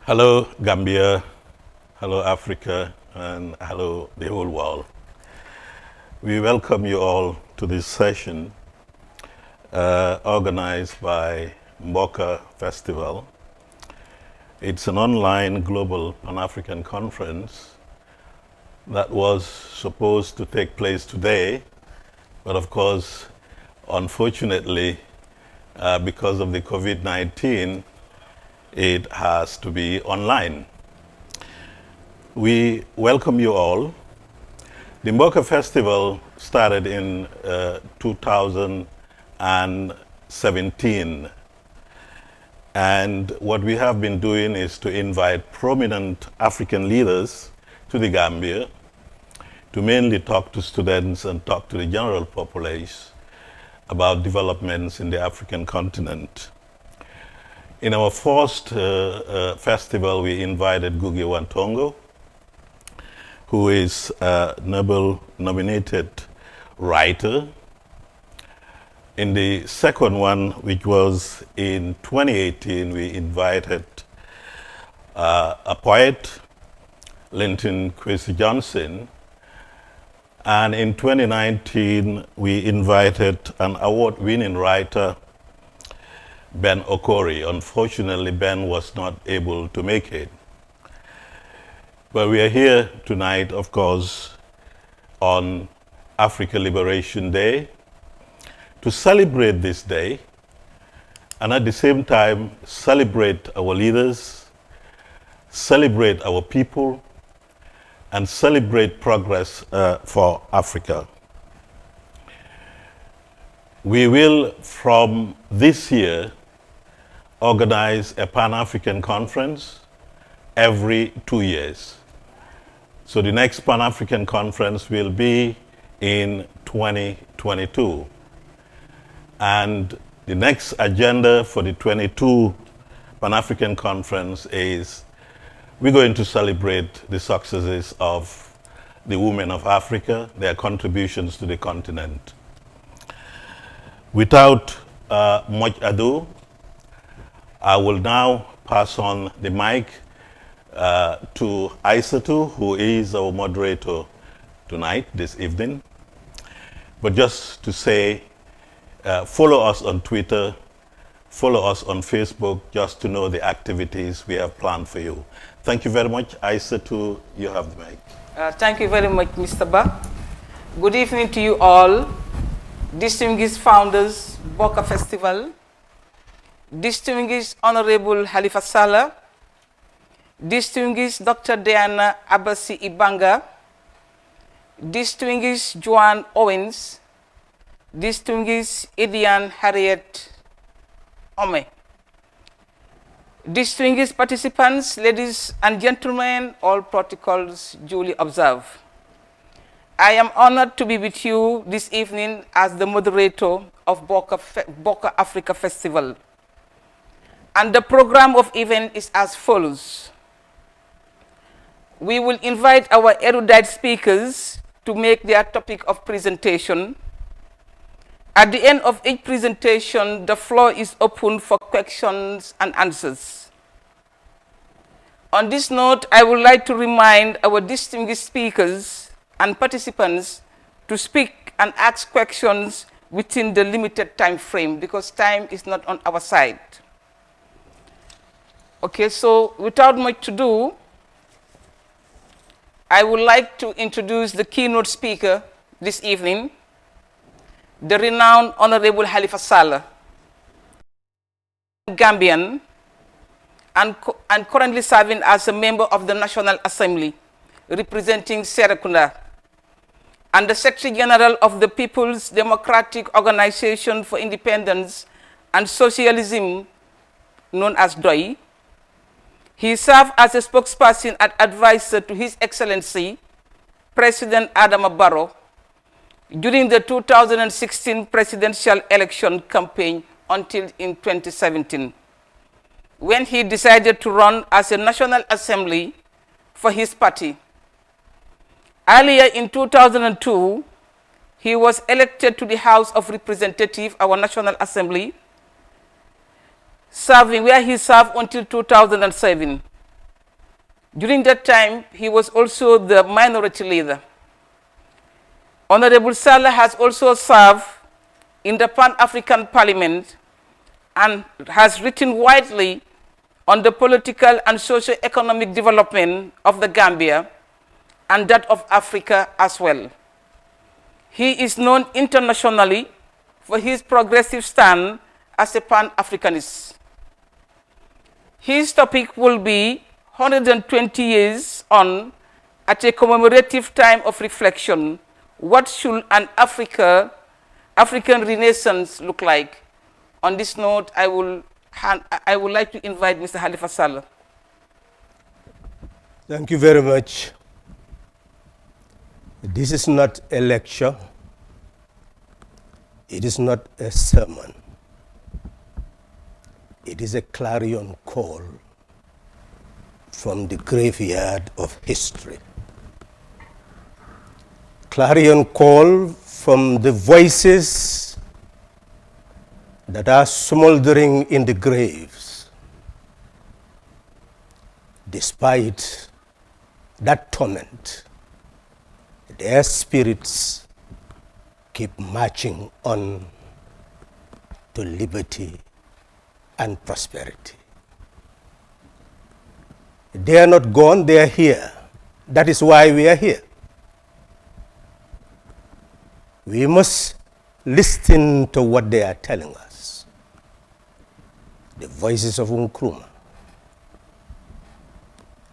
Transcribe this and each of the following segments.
Hello, Gambia. Hello, Africa. And hello, the whole world. We welcome you all to this session organized by Mboka Festival. It's an online global Pan-African conference that was supposed to take place today, but of course, unfortunately, because of the COVID-19, it has to be online. We welcome you all. The Mboka Festival started in 2017. And what we have been doing is to invite prominent African leaders to the Gambia to mainly talk to students and talk to the general populace about developments in the African continent. In our first festival, we invited Gugi Wantongo, who is a Nobel-nominated writer. In the second one, which was in 2018, we invited a poet, Linton Kwesi Johnson. And in 2019, we invited an award-winning writer, Ben Okori. Unfortunately, Ben was not able to make it. But we are here tonight, of course, on Africa Liberation Day, to celebrate this day, and at the same time, celebrate our leaders, celebrate our people, and celebrate progress for Africa. We will, from this year, organize a Pan-African conference every 2 years. So the next Pan-African conference will be in 2022. And the next agenda for the 22 Pan-African conference is we're going to celebrate the successes of the women of Africa, their contributions to the continent. Without much ado, I will now pass on the mic to Aissatou, who is our moderator tonight, this evening. But just to say, follow us on Twitter, follow us on Facebook, just to know the activities we have planned for you. Thank you very much. Aissatou, you have the mic. Thank you very much, Mr. Ba. Good evening to you all, distinguished founders, Mboka Festival, distinguished Honorable Halifa Sallah, distinguished Dr. Diana Abasi Ibanga, distinguished Joan Owens, distinguished Idian Harriet Ome, distinguished participants, ladies and gentlemen, all protocols duly observed. I am honored to be with you this evening as the moderator of Mboka Africa Festival. And the program of event is as follows. We will invite our erudite speakers to make their topic of presentation. At the end of each presentation, the floor is open for questions and answers. On this note, I would like to remind our distinguished speakers and participants to speak and ask questions within the limited time frame, because time is not on our side. Okay, so without much to do, I would like to introduce the keynote speaker this evening, the renowned Honorable Halifa Sallah, Gambian, and currently serving as a member of the National Assembly, representing Serekunda, and the Secretary General of the People's Democratic Organization for Independence and Socialism, known as DOI. He served as a spokesperson and advisor to His Excellency, President Adama Barrow, during the 2016 presidential election campaign until in 2017, when he decided to run as a National Assembly for his party. Earlier in 2002, he was elected to the House of Representatives, our National Assembly, where he served until 2007. During that time, he was also the minority leader. Honorable Saleh has also served in the Pan-African Parliament and has written widely on the political and socio-economic development of the Gambia and that of Africa as well. He is known internationally for his progressive stand as a Pan-Africanist. His topic will be 120 years on, at a commemorative time of reflection, what should an African Renaissance look like? On this note, I would like to invite Mr. Halifa Saleh. Thank you very much. This is not a lecture. It is not a sermon. It is a clarion call from the graveyard of history. Clarion call from the voices that are smoldering in the graves. Despite that torment, their spirits keep marching on to liberty and prosperity. They are not gone, they are here. That is why we are here. We must listen to what they are telling us. The voices of Nkrumah,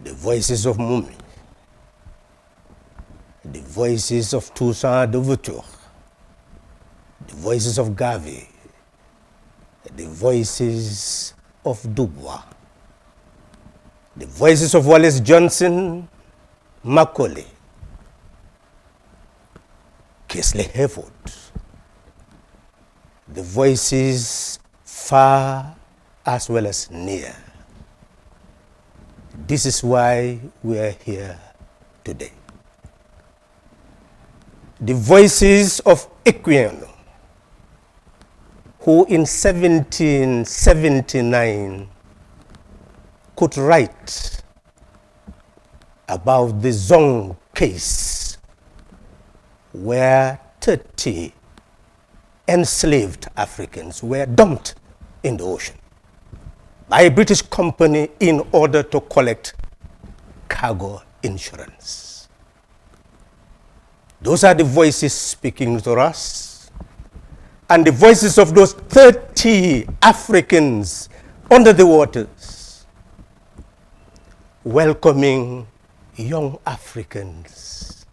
the voices of Mumi, the voices of Toussaint Louverture, the voices of Gavi, the voices of Dubois, the voices of Wallace Johnson, Macaulay, Kesley Hayford, the voices far as well as near. This is why we are here today. The voices of Equiano, who in 1779 could write about the Zong case, where 30 enslaved Africans were dumped in the ocean by a British company in order to collect cargo insurance. Those are the voices speaking to us, and the voices of those 30 Africans under the waters, welcoming young Africans,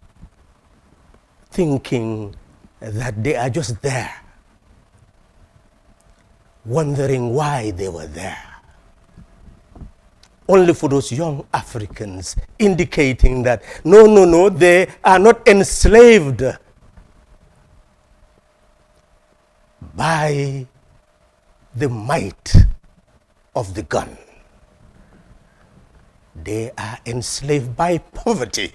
thinking that they are just there, wondering why they were there. Only for those young Africans indicating that, no, they are not enslaved by the might of the gun. They are enslaved by poverty,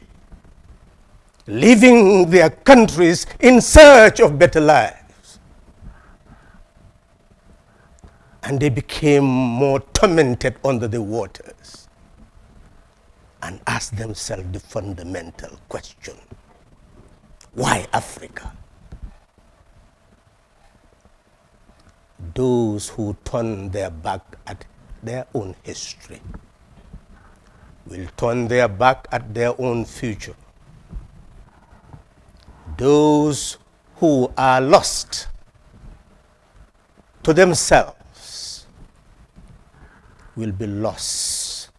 leaving their countries in search of better lives. And they became more tormented under the waters and asked themselves the fundamental question: why Africa? Those who turn their back at their own history will turn their back at their own future. Those who are lost to themselves will be lost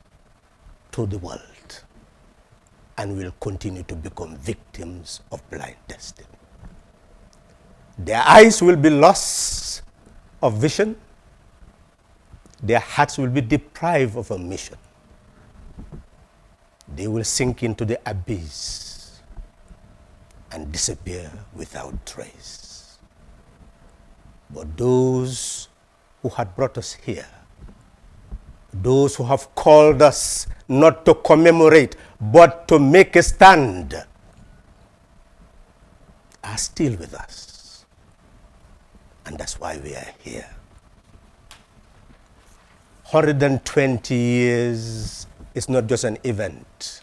to the world and will continue to become victims of blind destiny. Their eyes will be lost of vision. Their hearts will be deprived of a mission. They will sink into the abyss and disappear without trace. But those who had brought us here, those who have called us not to commemorate, but to make a stand, are still with us. And that's why we are here. 120 years is not just an event.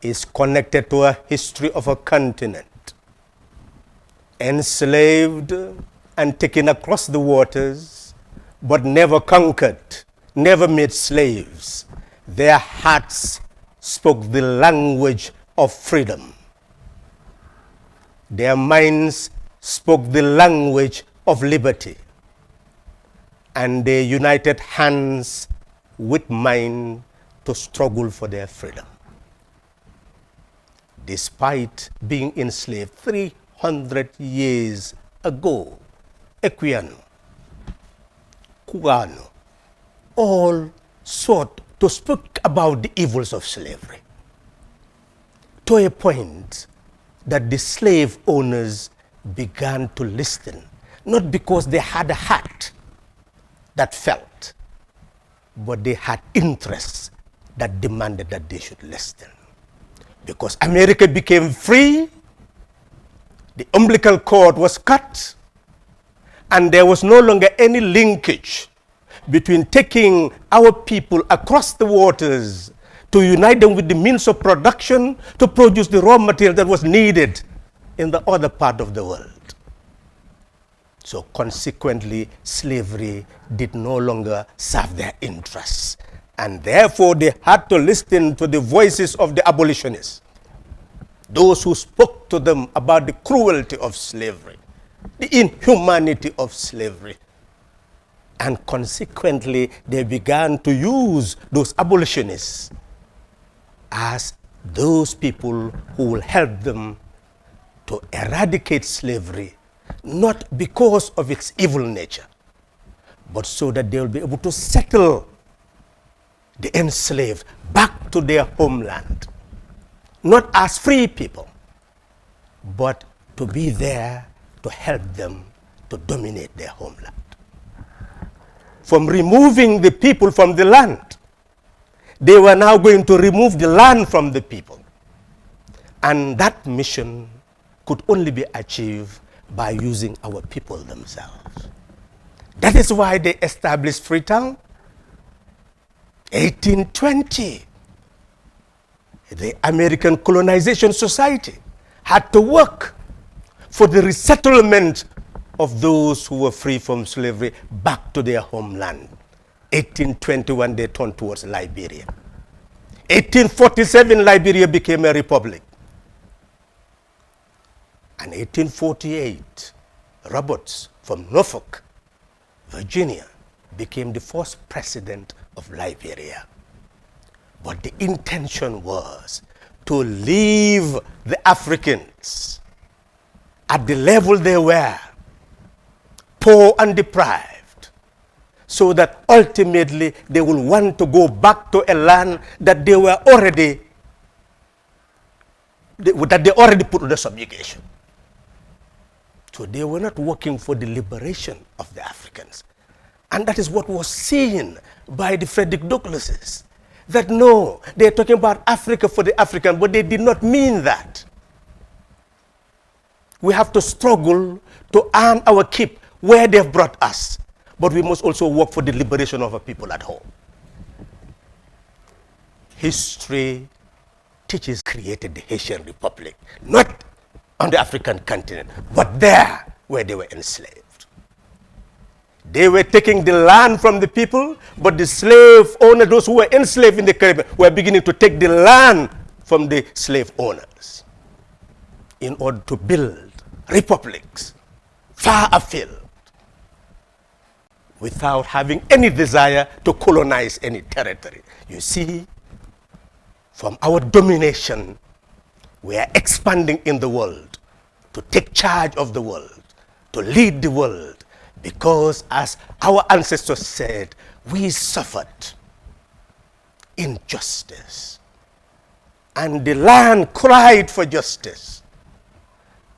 It's connected to a history of a continent, enslaved and taken across the waters, but never conquered, never made slaves. Their hearts spoke the language of freedom. Their minds spoke the language of liberty. And they united hands with mind to struggle for their freedom. Despite being enslaved 300 years ago, Equiano, Cubano, all sought to speak about the evils of slavery, to a point that the slave owners began to listen, not because they had a heart that felt, but they had interests that demanded that they should listen. Because America became free, the umbilical cord was cut, and there was no longer any linkage between taking our people across the waters to unite them with the means of production to produce the raw material that was needed in the other part of the world. So consequently, slavery did no longer serve their interests. And therefore, they had to listen to the voices of the abolitionists, those who spoke to them about the cruelty of slavery, the inhumanity of slavery. And consequently, they began to use those abolitionists as those people who will help them to eradicate slavery, not because of its evil nature, but so that they will be able to settle the enslaved back to their homeland, not as free people, but to be there to help them to dominate their homeland. From removing the people from the land, they were now going to remove the land from the people. And that mission could only be achieved by using our people themselves. That is why they established Freetown. 1820, the American Colonization Society had to work for the resettlement of those who were free from slavery back to their homeland. 1821, they turned towards Liberia. 1847, Liberia became a republic. And 1848, Roberts from Norfolk, Virginia, became the first president of Liberia. But the intention was to leave the Africans at the level they were, poor and deprived, so that ultimately they will want to go back to a land that they were already, that they already put under subjugation. So they were not working for the liberation of the Africans. And that is what was seen by the Frederick Douglasses. That no, they're talking about Africa for the African, but they did not mean that. We have to struggle to earn our keep where they've brought us. But we must also work for the liberation of our people at home. History teaches created the Haitian Republic, not on the African continent, but there where they were enslaved. They were taking the land from the people, but the slave owners, those who were enslaved in the Caribbean, were beginning to take the land from the slave owners in order to build republics far afield without having any desire to colonize any territory. You see, from our domination, we are expanding in the world to take charge of the world, to lead the world, because as our ancestors said, we suffered injustice. And the land cried for justice.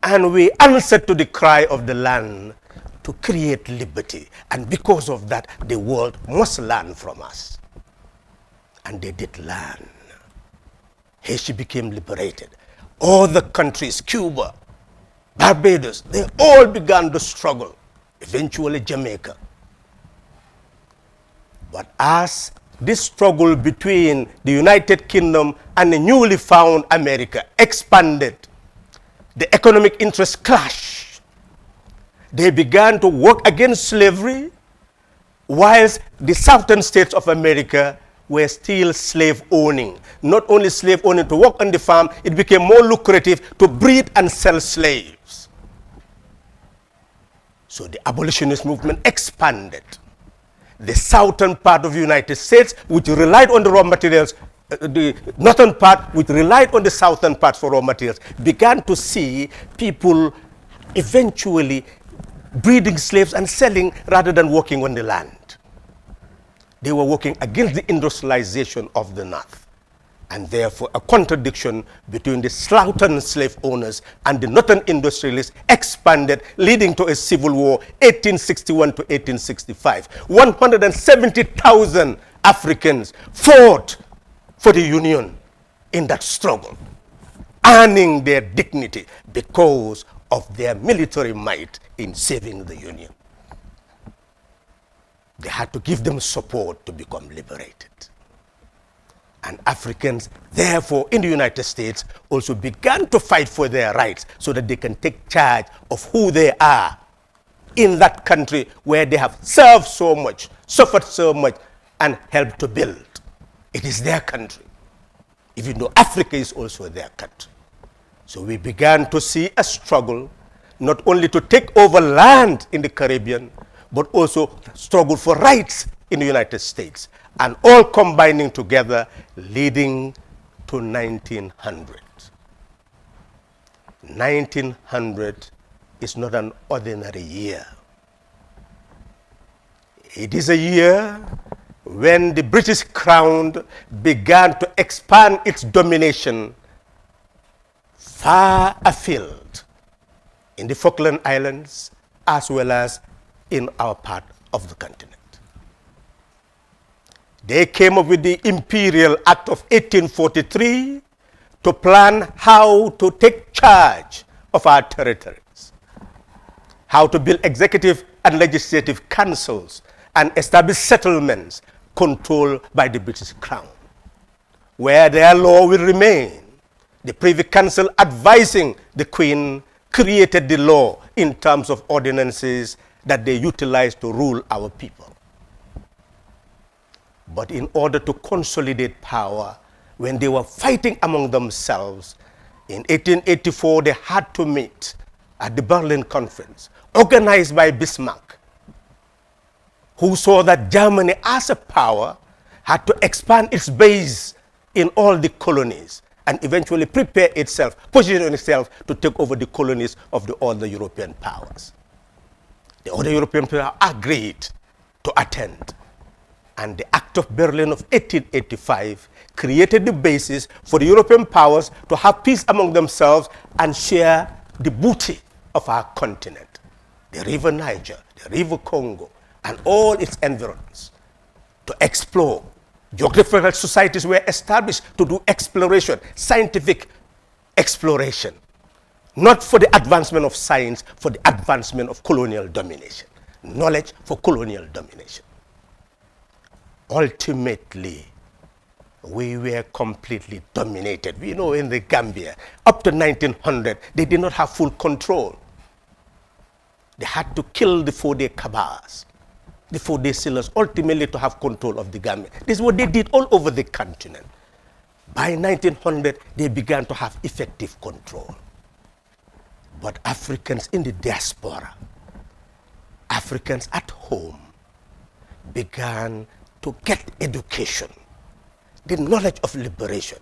And we answered to the cry of the land to create liberty. And because of that, the world must learn from us. And they did learn. Haiti became liberated. All the countries, Cuba, Barbados, they all began to struggle. Eventually Jamaica. But as this struggle between the United Kingdom and the newly found America expanded. The economic interests clashed. They began to work against slavery, whilst the southern states of America were still slave owning. Not only slave owning to work on the farm, it became more lucrative to breed and sell slaves. So the abolitionist movement expanded. The southern part of the United States, which relied on the raw materials, the northern part, which relied on the southern part for raw materials, began to see people eventually breeding slaves and selling rather than working on the land. They were working against the industrialization of the North, and therefore a contradiction between the southern slave owners and the northern industrialists expanded, leading to a civil war, 1861 to 1865. 170,000 Africans fought for the Union in that struggle, earning their dignity because of their military might in saving the Union. They had to give them support to become liberated. And Africans, therefore, in the United States, also began to fight for their rights so that they can take charge of who they are in that country where they have served so much, suffered so much, and helped to build. It is their country, even though Africa is also their country. So we began to see a struggle, not only to take over land in the Caribbean, but also struggle for rights in the United States, and all combining together, leading to 1900. 1900 is not an ordinary year. It is a year when the British Crown began to expand its domination far afield in the Falkland Islands as well as in our part of the continent. They came up with the Imperial Act of 1843 to plan how to take charge of our territories, how to build executive and legislative councils and establish settlements controlled by the British Crown, where their law will remain. The Privy Council, advising the Queen, created the law in terms of ordinances that they utilized to rule our people. But in order to consolidate power, when they were fighting among themselves, in 1884 they had to meet at the Berlin Conference, organized by Bismarck, who saw that Germany as a power had to expand its base in all the colonies and eventually prepare itself, position itself to take over the colonies of the other European powers. The other European powers agreed to attend, and the Act of Berlin of 1885 created the basis for the European powers to have peace among themselves and share the booty of our continent, the river Niger, the river Congo, and all its environs, to explore. Geographical societies were established to do exploration, scientific exploration, not for the advancement of science, for the advancement of colonial domination, knowledge for colonial domination. Ultimately, we were completely dominated. We know in the Gambia, up to 1900, they did not have full control. They had to kill the 4-day cabals, the 4-day sailors, ultimately to have control of the Gambia. This is what they did all over the continent. By 1900, they began to have effective control. But Africans in the diaspora, Africans at home, began to get education, the knowledge of liberation.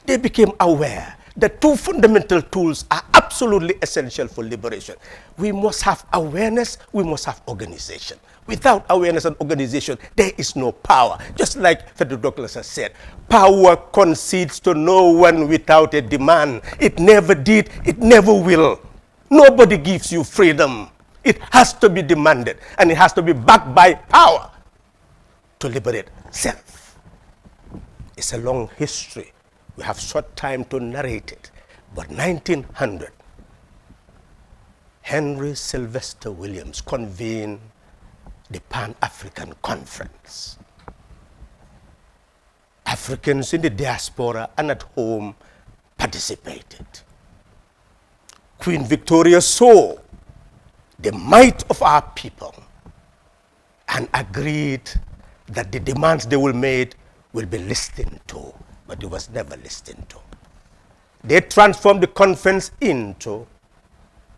They became aware that two fundamental tools are absolutely essential for liberation. We must have awareness, we must have organization. Without awareness and organization, there is no power. Just like Frederick Douglass has said, power concedes to no one without a demand. It never did, it never will. Nobody gives you freedom. It has to be demanded, and it has to be backed by power to liberate self. It's a long history. We have short time to narrate it. But 1900, Henry Sylvester Williams convened the Pan-African Conference. Africans in the diaspora and at home participated. Queen Victoria saw the might of our people and agreed that the demands they will make will be listened to, but it was never listened to. They transformed the conference into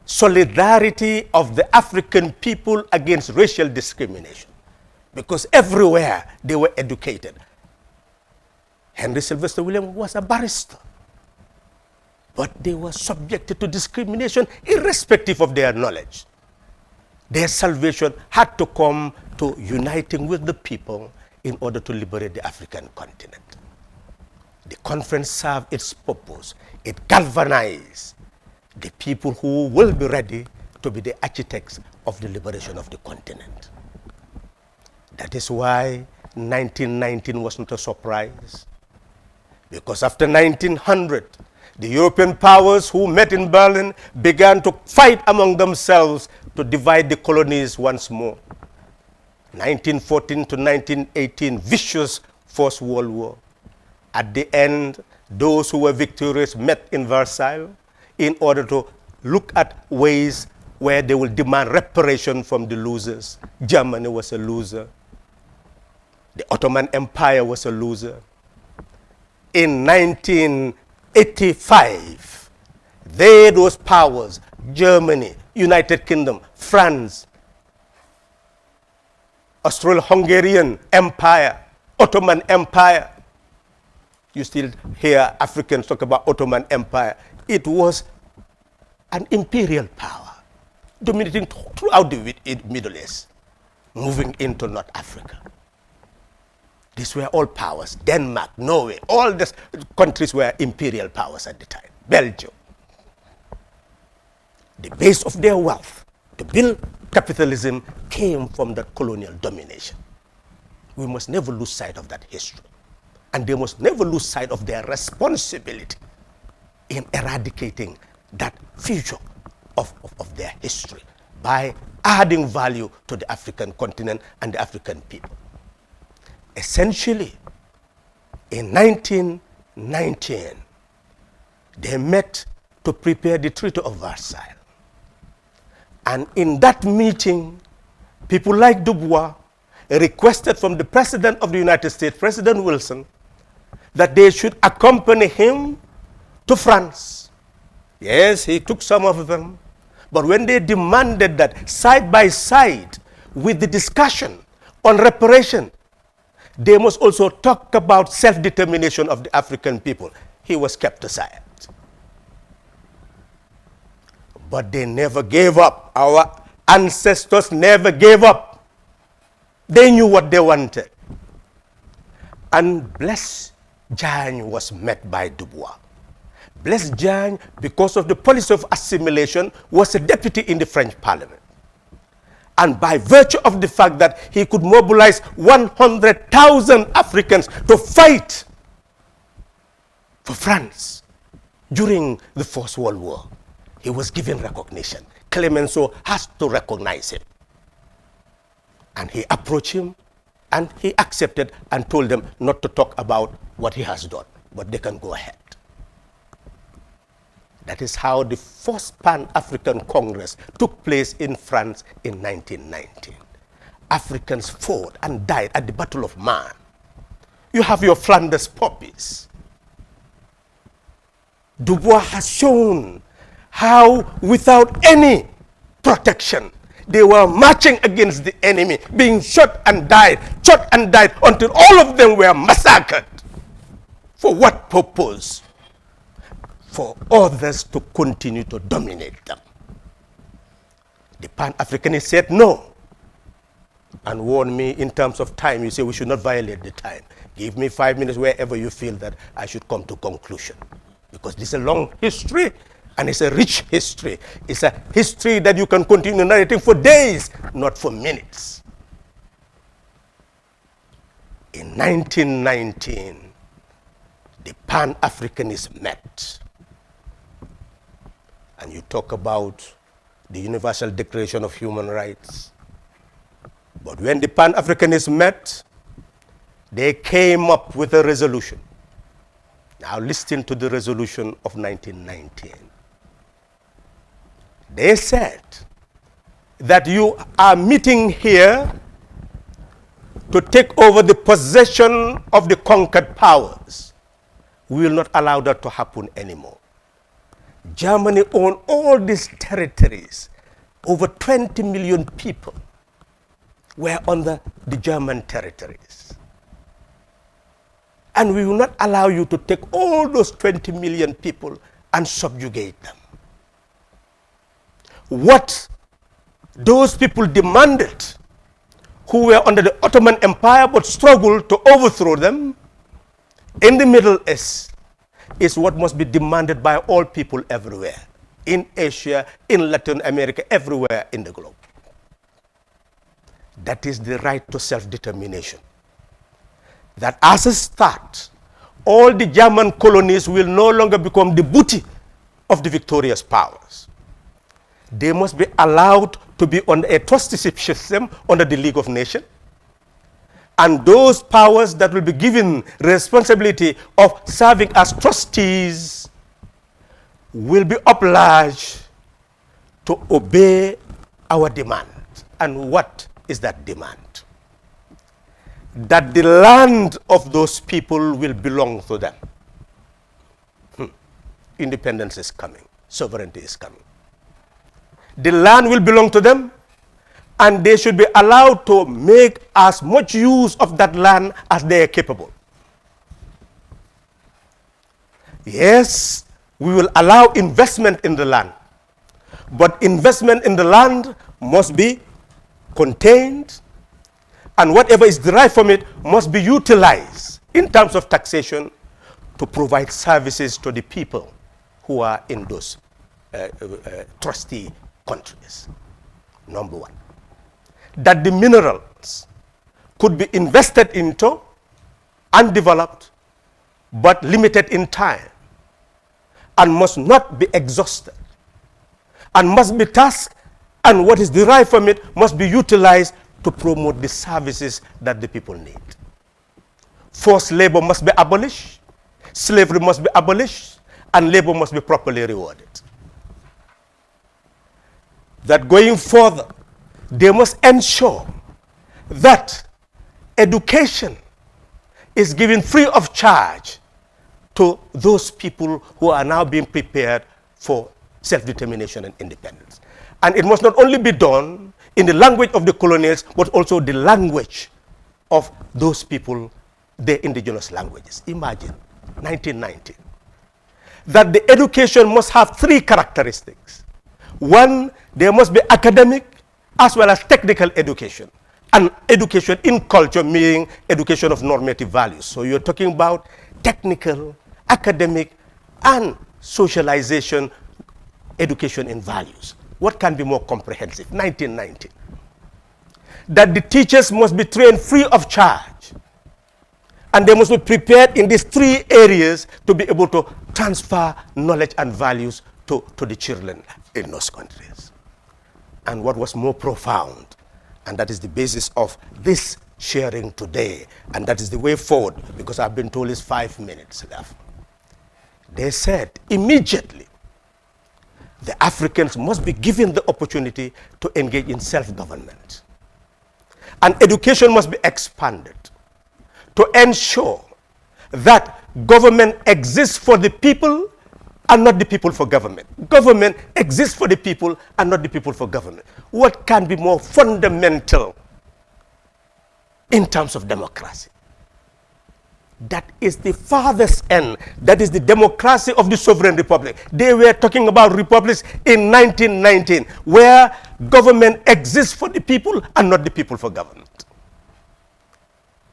solidarity of the African people against racial discrimination, because everywhere they were educated. Henry Sylvester Williams was a barrister, but they were subjected to discrimination irrespective of their knowledge. Their salvation had to come to uniting with the people in order to liberate the African continent. The conference served its purpose. It galvanized the people who will be ready to be the architects of the liberation of the continent. That is why 1919 was not a surprise, because after 1900, the European powers who met in Berlin began to fight among themselves to divide the colonies once more. 1914 to 1918, vicious First World War. At the end, those who were victorious met in Versailles in order to look at ways where they will demand reparation from the losers. Germany was a loser. The Ottoman Empire was a loser. In 1985, those powers, Germany, United Kingdom, France, Austro-Hungarian Empire, Ottoman Empire. You still hear Africans talk about Ottoman Empire. It was an imperial power dominating throughout the Middle East, moving into North Africa. These were all powers. Denmark, Norway, all these countries were imperial powers at the time. Belgium. The base of their wealth to build capitalism came from that colonial domination. We must never lose sight of that history. And they must never lose sight of their responsibility in eradicating that future of their history by adding value to the African continent and the African people. Essentially, in 1919, they met to prepare the Treaty of Versailles. And in that meeting, people like Dubois requested from the President of the United States, President Wilson, that they should accompany him to France. Yes, he took some of them. But when they demanded that side by side with the discussion on reparation, they must also talk about self-determination of the African people, he was kept aside. But they never gave up. Our ancestors never gave up. They knew what they wanted. And Blaise Diagne was met by Dubois. Blaise Diagne, because of the policy of assimilation, was a deputy in the French Parliament. And by virtue of the fact that he could mobilize 100,000 Africans to fight for France during the First World War, he was given recognition. Clemenceau has to recognize him. And he approached him, and he accepted and told them not to talk about what he has done, but they can go ahead. That is how the first Pan-African Congress took place in France in 1919. Africans fought and died at the Battle of Marne. You have your Flanders poppies. Dubois has shown how, without any protection, they were marching against the enemy, being shot and died, until all of them were massacred. For what purpose? For others to continue to dominate them. The Pan-Africanists said no, and warned me in terms of time. You say we should not violate the time. Give me 5 minutes wherever you feel that I should come to conclusion. Because this is a long history, and it's a rich history. It's a history that you can continue narrating for days, not for minutes. In 1919, the Pan-Africanists met. And you talk about the Universal Declaration of Human Rights. But when the Pan-Africanists met, they came up with a resolution. Now listen to the resolution of 1919. They said that you are meeting here to take over the possession of the conquered powers. We will not allow that to happen anymore. Germany owned all these territories. Over 20 million people were under the German territories. And we will not allow you to take all those 20 million people and subjugate them. What those people demanded, who were under the Ottoman Empire but struggled to overthrow them in the Middle East, is what must be demanded by all people everywhere, in Asia, in Latin America, everywhere in the globe. That is the right to self-determination. That as a start, all the German colonies will no longer become the booty of the victorious powers. They must be allowed to be on a trusteeship system under the League of Nations. And those powers that will be given responsibility of serving as trustees will be obliged to obey our demand. And what is that demand? That the land of those people will belong to them. Independence is coming. Sovereignty is coming. The land will belong to them, and they should be allowed to make as much use of that land as they are capable. Yes, we will allow investment in the land, but investment in the land must be contained, and whatever is derived from it must be utilized in terms of taxation to provide services to the people who are in those trustee countries. Number one. That the minerals could be invested into and developed, but limited in time, and must not be exhausted, and must be tasked, and what is derived from it must be utilized to promote the services that the people need. Forced labor must be abolished, slavery must be abolished, and labor must be properly rewarded. That going further, they must ensure that education is given free of charge to those people who are now being prepared for self-determination and independence. And it must not only be done in the language of the colonials, but also the language of those people, their indigenous languages. Imagine, 1919, that the education must have three characteristics. One, there must be academic as well as technical education, and education in culture, meaning education of normative values. So you're talking about technical, academic, and socialization education in values. What can be more comprehensive? 1919. That the teachers must be trained free of charge, and they must be prepared in these three areas to be able to transfer knowledge and values to the children in those countries. And what was more profound, and that is the basis of this sharing today, and that is the way forward, because I've been told it's 5 minutes left. They said immediately the Africans must be given the opportunity to engage in self-government. And education must be expanded to ensure that government exists for the people and not the people for government. Government exists for the people and not the people for government. What can be more fundamental in terms of democracy? That is the farthest end. That is the democracy of the sovereign republic. They were talking about republics in 1919, where government exists for the people and not the people for government.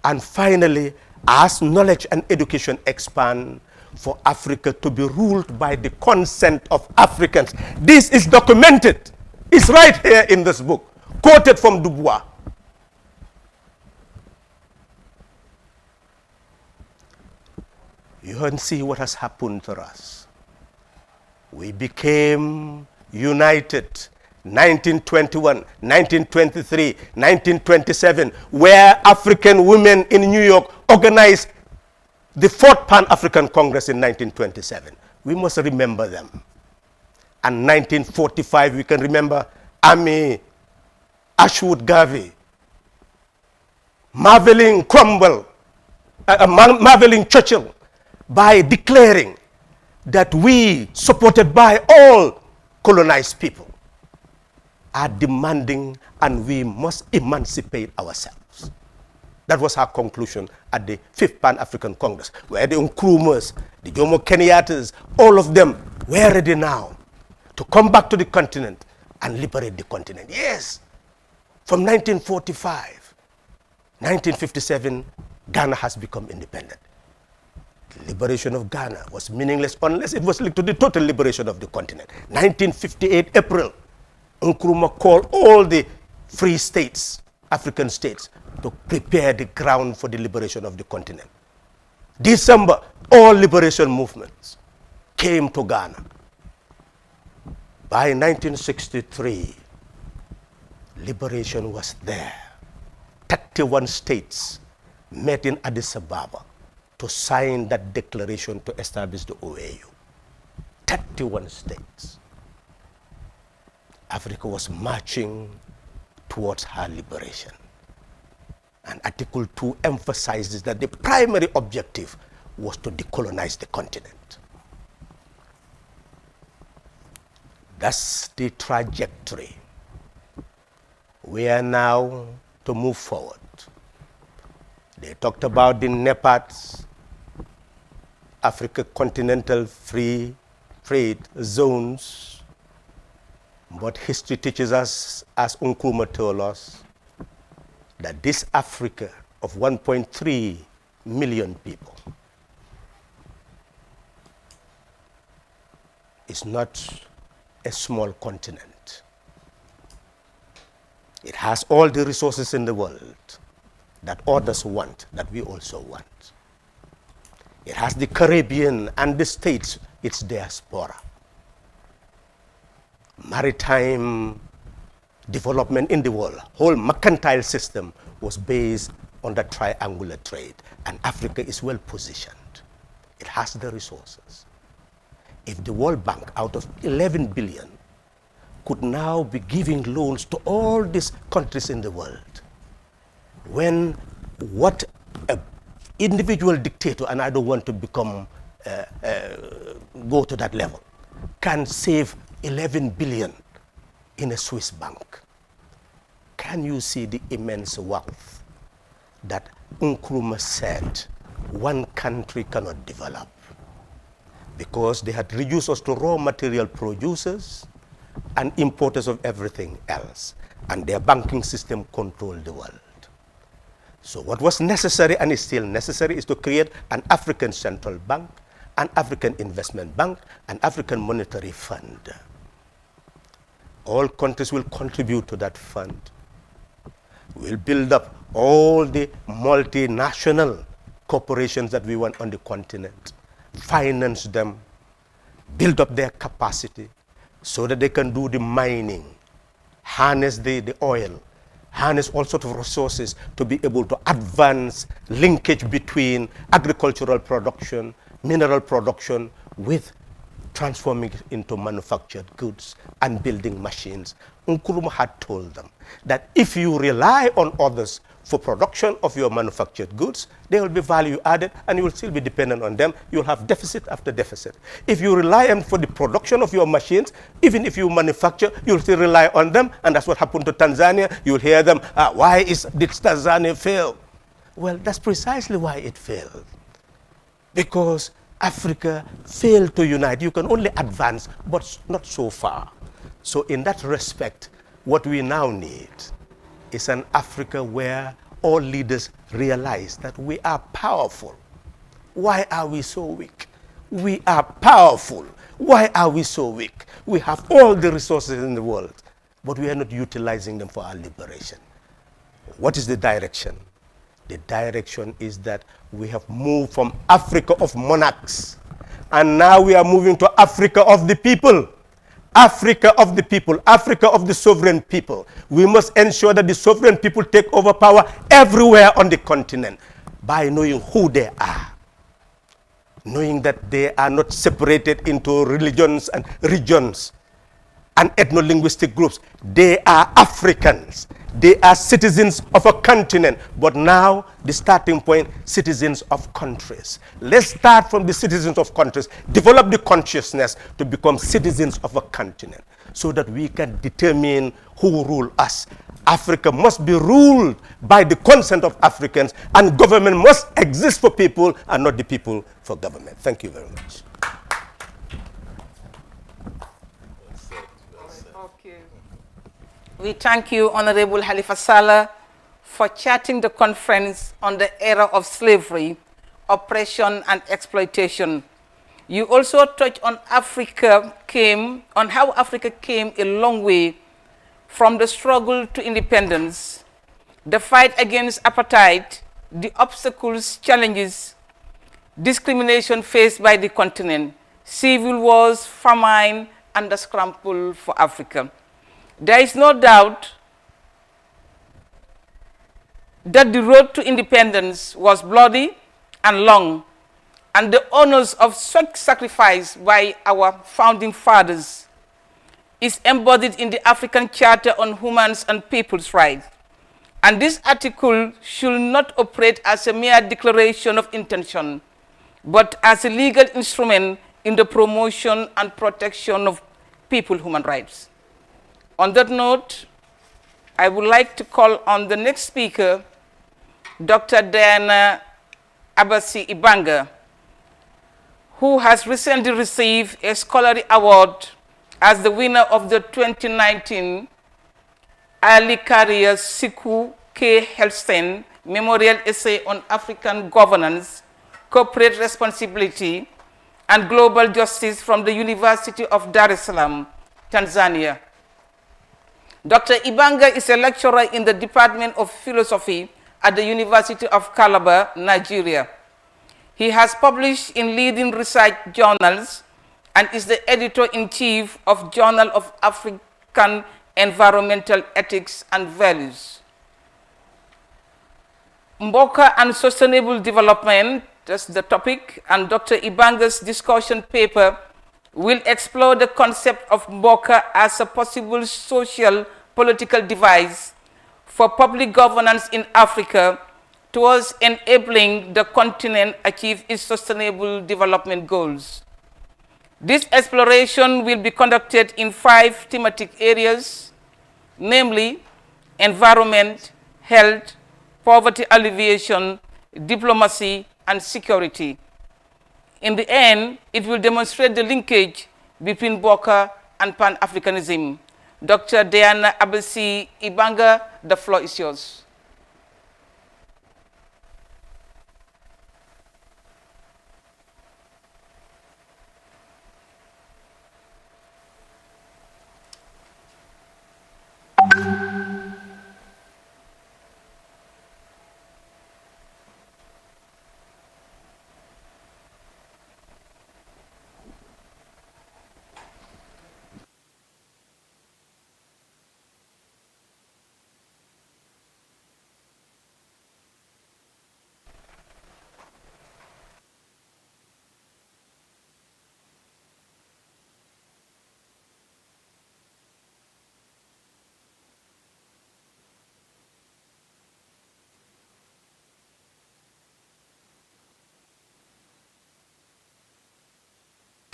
And finally, as knowledge and education expand, for Africa to be ruled by the consent of Africans. This is documented. It's right here in this book, quoted from Dubois. You can see what has happened to us. We became united 1921, 1923, 1927, where African women in New York organize the Fourth Pan-African Congress in 1927. We must remember them. And 1945, we can remember Ami Ashwood Garvey, marveling Churchill by declaring that we, supported by all colonized people, are demanding and we must emancipate ourselves. That was our conclusion at the Fifth Pan-African Congress, where the Nkrumahs, the Jomo Kenyattas, all of them were ready now to come back to the continent and liberate the continent. Yes, from 1945, 1957, Ghana has become independent. The liberation of Ghana was meaningless unless it was linked to the total liberation of the continent. 1958, April, Nkrumah called all the free states, African states, to prepare the ground for the liberation of the continent. December, all liberation movements came to Ghana. By 1963, liberation was there. 31 states met in Addis Ababa to sign that declaration to establish the OAU. 31 states. Africa was marching towards her liberation. And Article 2 emphasizes that the primary objective was to decolonize the continent. That's the trajectory. We are now to move forward. They talked about the NEPADs, Africa Continental Free Trade Zones, but history teaches us, as Nkrumah told us, that this Africa of 1.3 million people is not a small continent. It has all the resources in the world that others want, that we also want. It has the Caribbean and the states, its diaspora. Maritime development in the world, whole mercantile system was based on the triangular trade, and Africa is well positioned. It has the resources. If the World Bank, out of 11 billion, could now be giving loans to all these countries in the world, when what an individual dictator, and I don't want to become, go to that level, can save 11 billion in a Swiss bank. Can you see the immense wealth that Nkrumah said one country cannot develop? Because they had reduced us to raw material producers and importers of everything else, and their banking system controlled the world. So what was necessary, and is still necessary, is to create an African Central Bank, an African Investment Bank, an African Monetary Fund. All countries will contribute to that fund. We'll build up all the multinational corporations that we want on the continent, finance them, build up their capacity so that they can do the mining, harness the oil, harness all sorts of resources to be able to advance linkage between agricultural production, mineral production, with transforming it into manufactured goods and building machines. Nkrumah had told them that if you rely on others for production of your manufactured goods, there will be value added and you will still be dependent on them. You'll have deficit after deficit. If you rely on for the production of your machines, even if you manufacture, you'll still rely on them, and that's what happened to Tanzania. You'll hear them, why did Tanzania fail? Well, that's precisely why it failed. Because Africa failed to unite. You can only advance, but not so far. So in that respect, what we now need is an Africa where all leaders realize that we are powerful. Why are we so weak? We are powerful. Why are we so weak? We have all the resources in the world, but we are not utilizing them for our liberation. What is the direction? The direction is that we have moved from Africa of monarchs, and now we are moving to Africa of the people. Africa of the people, Africa of the sovereign people. We must ensure that the sovereign people take over power everywhere on the continent. by knowing who they are, knowing that they are not separated into religions and regions and ethno-linguistic groups. They are Africans. They are citizens of a continent, but now the starting point, citizens of countries. Let's start from the citizens of countries, develop the consciousness to become citizens of a continent so that we can determine who rule us. Africa must be ruled by the consent of Africans, and government must exist for people and not the people for government. Thank you very much. Okay. We thank you, Honorable Halifa Sallah, for charting the conference on the era of slavery, oppression, and exploitation. You also touched on how Africa came a long way from the struggle to independence, the fight against apartheid, the obstacles, challenges, discrimination faced by the continent, civil wars, famine, and the scramble for Africa. There is no doubt that the road to independence was bloody and long, and the honors of such sacrifice by our founding fathers is embodied in the African Charter on Human and People's Rights. And this article should not operate as a mere declaration of intention, but as a legal instrument in the promotion and protection of people's human rights. On that note, I would like to call on the next speaker, Dr. Diana Abasi Ibanga, who has recently received a scholarly award as the winner of the 2019 Ali Career Siku K. Helstein Memorial Essay on African Governance, Corporate Responsibility, and Global Justice from the University of Dar es Salaam, Tanzania. Dr. Ibanga is a lecturer in the Department of Philosophy at the University of Calabar, Nigeria. He has published in leading research journals and is the editor-in-chief of Journal of African Environmental Ethics and Values. Mboka and Sustainable Development, that's the topic, and Dr. Ibanga's discussion paper will explore the concept of Mboka as a possible social political device for public governance in Africa towards enabling the continent achieve its sustainable development goals. This exploration will be conducted in 5 thematic areas, namely environment, health, poverty alleviation, diplomacy, and security. In the end, it will demonstrate the linkage between Mboka and Pan-Africanism. Dr. Diana Abasi Ibanga, the floor is yours.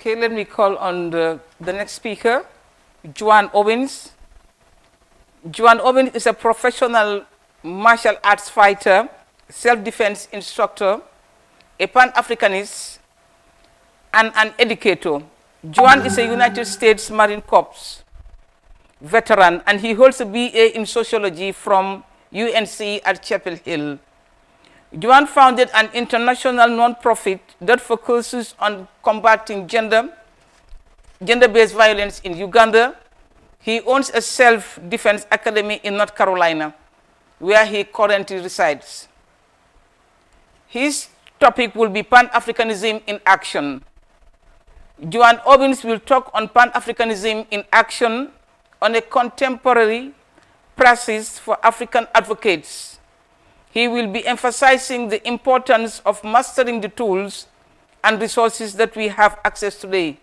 Okay, let me call on the next speaker, Joan Owens. Joan Owens is a professional martial arts fighter, self-defense instructor, a Pan-Africanist, and an educator. Joan is a United States Marine Corps veteran, and he holds a BA in sociology from UNC at Chapel Hill. Joan founded an international non-profit that focuses on combating gender-based violence in Uganda. He owns a self-defense academy in North Carolina, where he currently resides. His topic will be Pan-Africanism in Action. Joan Owens will talk on Pan-Africanism in action on a contemporary praxis for African advocates He will be emphasizing the importance of mastering the tools and resources that we have access today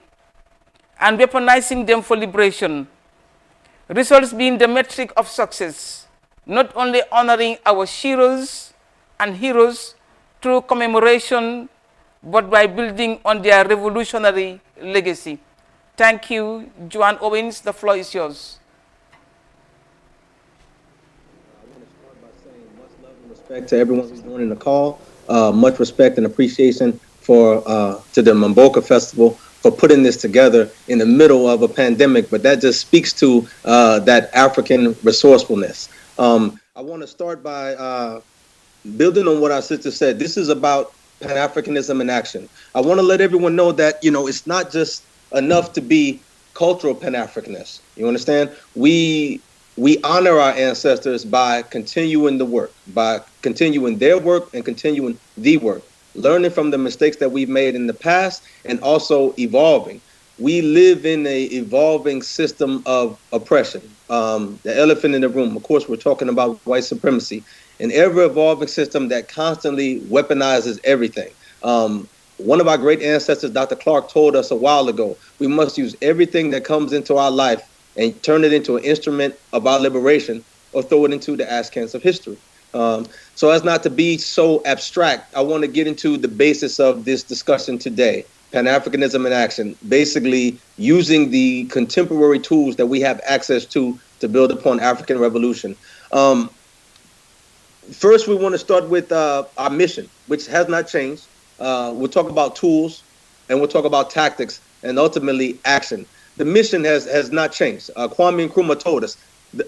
and weaponizing them for liberation. Results being the metric of success, not only honoring our heroes and heroes through commemoration, but by building on their revolutionary legacy. Thank you, Joanne Owens. The floor is yours. I want to start by saying much love and respect to everyone who's joining the call. Much respect and appreciation for to the Mamboka Festival for putting this together in the middle of a pandemic. But that just speaks to that African resourcefulness. I want to start by building on what our sister said. This is about Pan-Africanism in action. I want to let everyone know that, you know, it's not just enough to be cultural Pan-Africanists. You understand? We honor our ancestors by continuing the work, by continuing their work and continuing the work, learning from the mistakes that we've made in the past and also evolving. We live in a evolving system of oppression. The elephant in the room, of course, we're talking about white supremacy, an ever-evolving system that constantly weaponizes everything. One of our great ancestors, Dr. Clark, told us a while ago, we must use everything that comes into our life and turn it into an instrument of our liberation or throw it into the ash cans of history. So as not to be so abstract, I want to get into the basis of this discussion today, Pan-Africanism in action, basically using the contemporary tools that we have access to build upon African revolution. First, we want to start with our mission, which has not changed. We'll talk about tools, and we'll talk about tactics, and ultimately action. The mission has not changed. Kwame Nkrumah told us,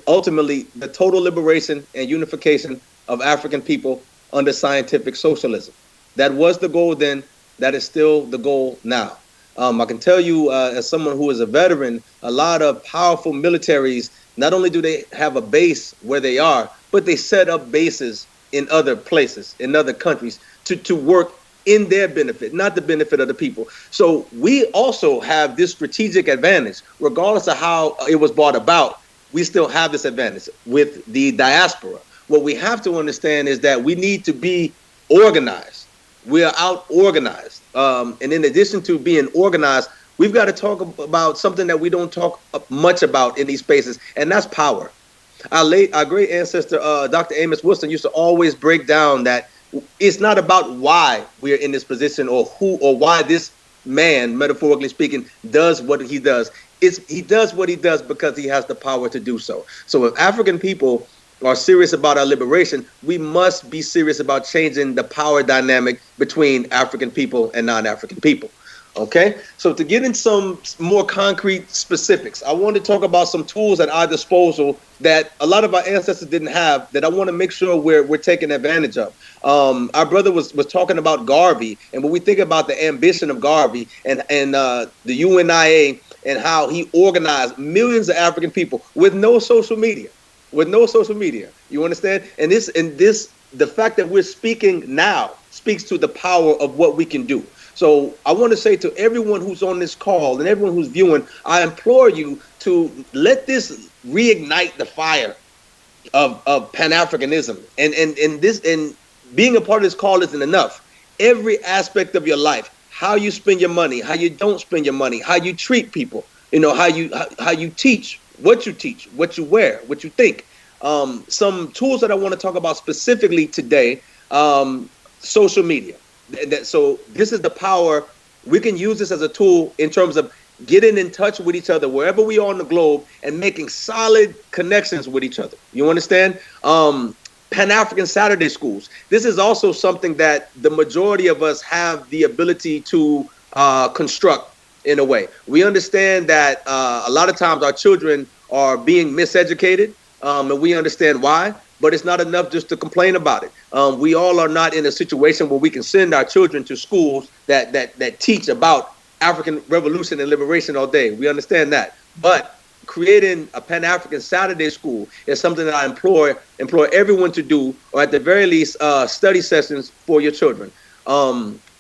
ultimately, the total liberation and unification of African people under scientific socialism. That was the goal then. That is still the goal now. I can tell you, as someone who is a veteran, a lot of powerful militaries, not only do they have a base where they are, but they set up bases in other places, in other countries, to work in their benefit, not the benefit of the people. So we also have this strategic advantage, regardless of how it was brought about. We still have this advantage with the diaspora. What we have to understand is that we need to be organized. We are out organized. And in addition to being organized, we've got to talk about something that we don't talk much about in these spaces, and that's power. Our great ancestor, Dr. Amos Wilson, used to always break down that it's not about why we're in this position or who or why this man, metaphorically speaking, does what he does. He does what he does because he has the power to do so. So if African people are serious about our liberation, we must be serious about changing the power dynamic between African people and non-African people. Okay, so to get in some more concrete specifics, I want to talk about some tools at our disposal that a lot of our ancestors didn't have that I want to make sure we're taking advantage of. Our brother was talking about Garvey, and when we think about the ambition of Garvey and the UNIA and how he organized millions of African people with no social media, you understand? And the fact that we're speaking now speaks to the power of what we can do. So I want to say to everyone who's on this call and everyone who's viewing, I implore you to let this reignite the fire of Pan-Africanism. And being a part of this call isn't enough. Every aspect of your life, how you spend your money, how you don't spend your money, how you treat people, how you teach, what you wear, what you think. Some tools that I want to talk about specifically today, social media. So this is the power. We can use this as a tool in terms of getting in touch with each other wherever we are on the globe and making solid connections with each other. You understand? Pan-African Saturday schools. This is also something that the majority of us have the ability to construct in a way. We understand that a lot of times our children are being miseducated, and we understand why. But it's not enough just to complain about it. We all are not in a situation where we can send our children to schools that teach about African revolution and liberation all day. We understand that. But creating a Pan-African Saturday school is something that I implore everyone to do, or at the very least, study sessions for your children.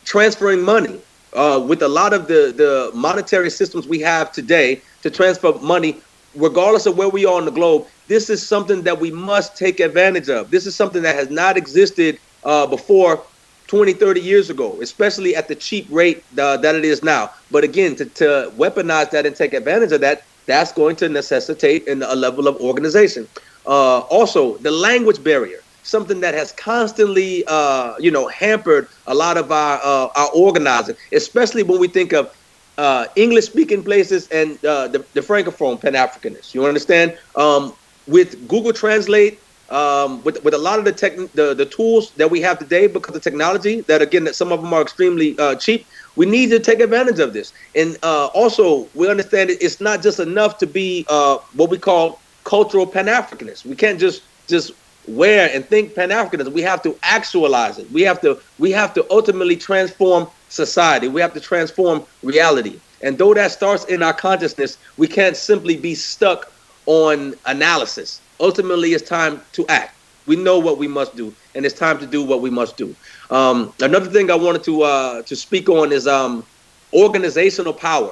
Transferring money. With a lot of the monetary systems we have today, to transfer money regardless of where we are on the globe, this is something that we must take advantage of. This is something that has not existed before 20, 30 years ago, especially at the cheap rate that it is now. But again, to weaponize that and take advantage of that, that's going to necessitate a level of organization. Also, the language barrier, something that has constantly, hampered a lot of our organizing, especially when we think of English-speaking places and the Francophone Pan-Africanists. You understand? With Google Translate, with a lot of the tools that we have today, because of technology, that some of them are extremely cheap, we need to take advantage of this. And also, we understand it's not just enough to be what we call cultural Pan-Africanists. We can't just wear and think Pan-Africanism. We have to actualize it. We have to ultimately transform society. We have to transform reality. And though that starts in our consciousness, we can't simply be stuck on analysis. Ultimately, it's time to act. We know what we must do, and it's time to do what we must do. Another thing I wanted to speak on is organizational power.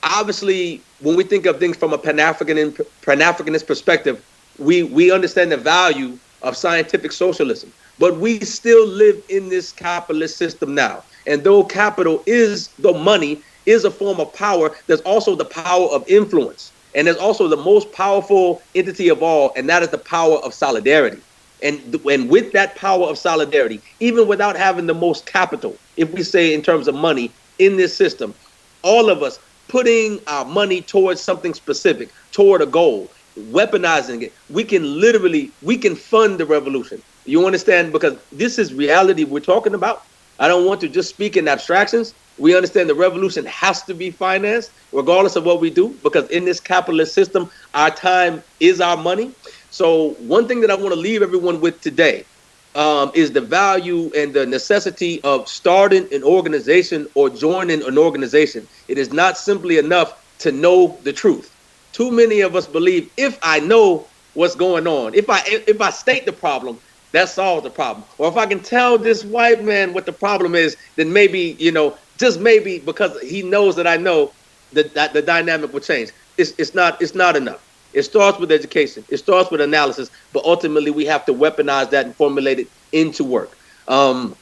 Obviously, when we think of things from a Pan-Africanist perspective, we understand the value of scientific socialism, but we still live in this capitalist system now. And though money is a form of power, there's also the power of influence. And there's also the most powerful entity of all, and that is the power of solidarity. And with that power of solidarity, even without having the most capital, if we say in terms of money in this system, all of us putting our money towards something specific, toward a goal, weaponizing it, we can fund the revolution. You understand? Because this is reality we're talking about. I don't want to just speak in abstractions. We understand the revolution has to be financed, regardless of what we do, because in this capitalist system, our time is our money. So one thing that I want to leave everyone with today is the value and the necessity of starting an organization or joining an organization. It is not simply enough to know the truth. Too many of us believe if I know what's going on, if I state the problem, that solves the problem. Or if I can tell this white man what the problem is, then maybe, just maybe because he knows that I know that the dynamic will change. It's not enough. It starts with education. It starts with analysis, but ultimately we have to weaponize that and formulate it into work. And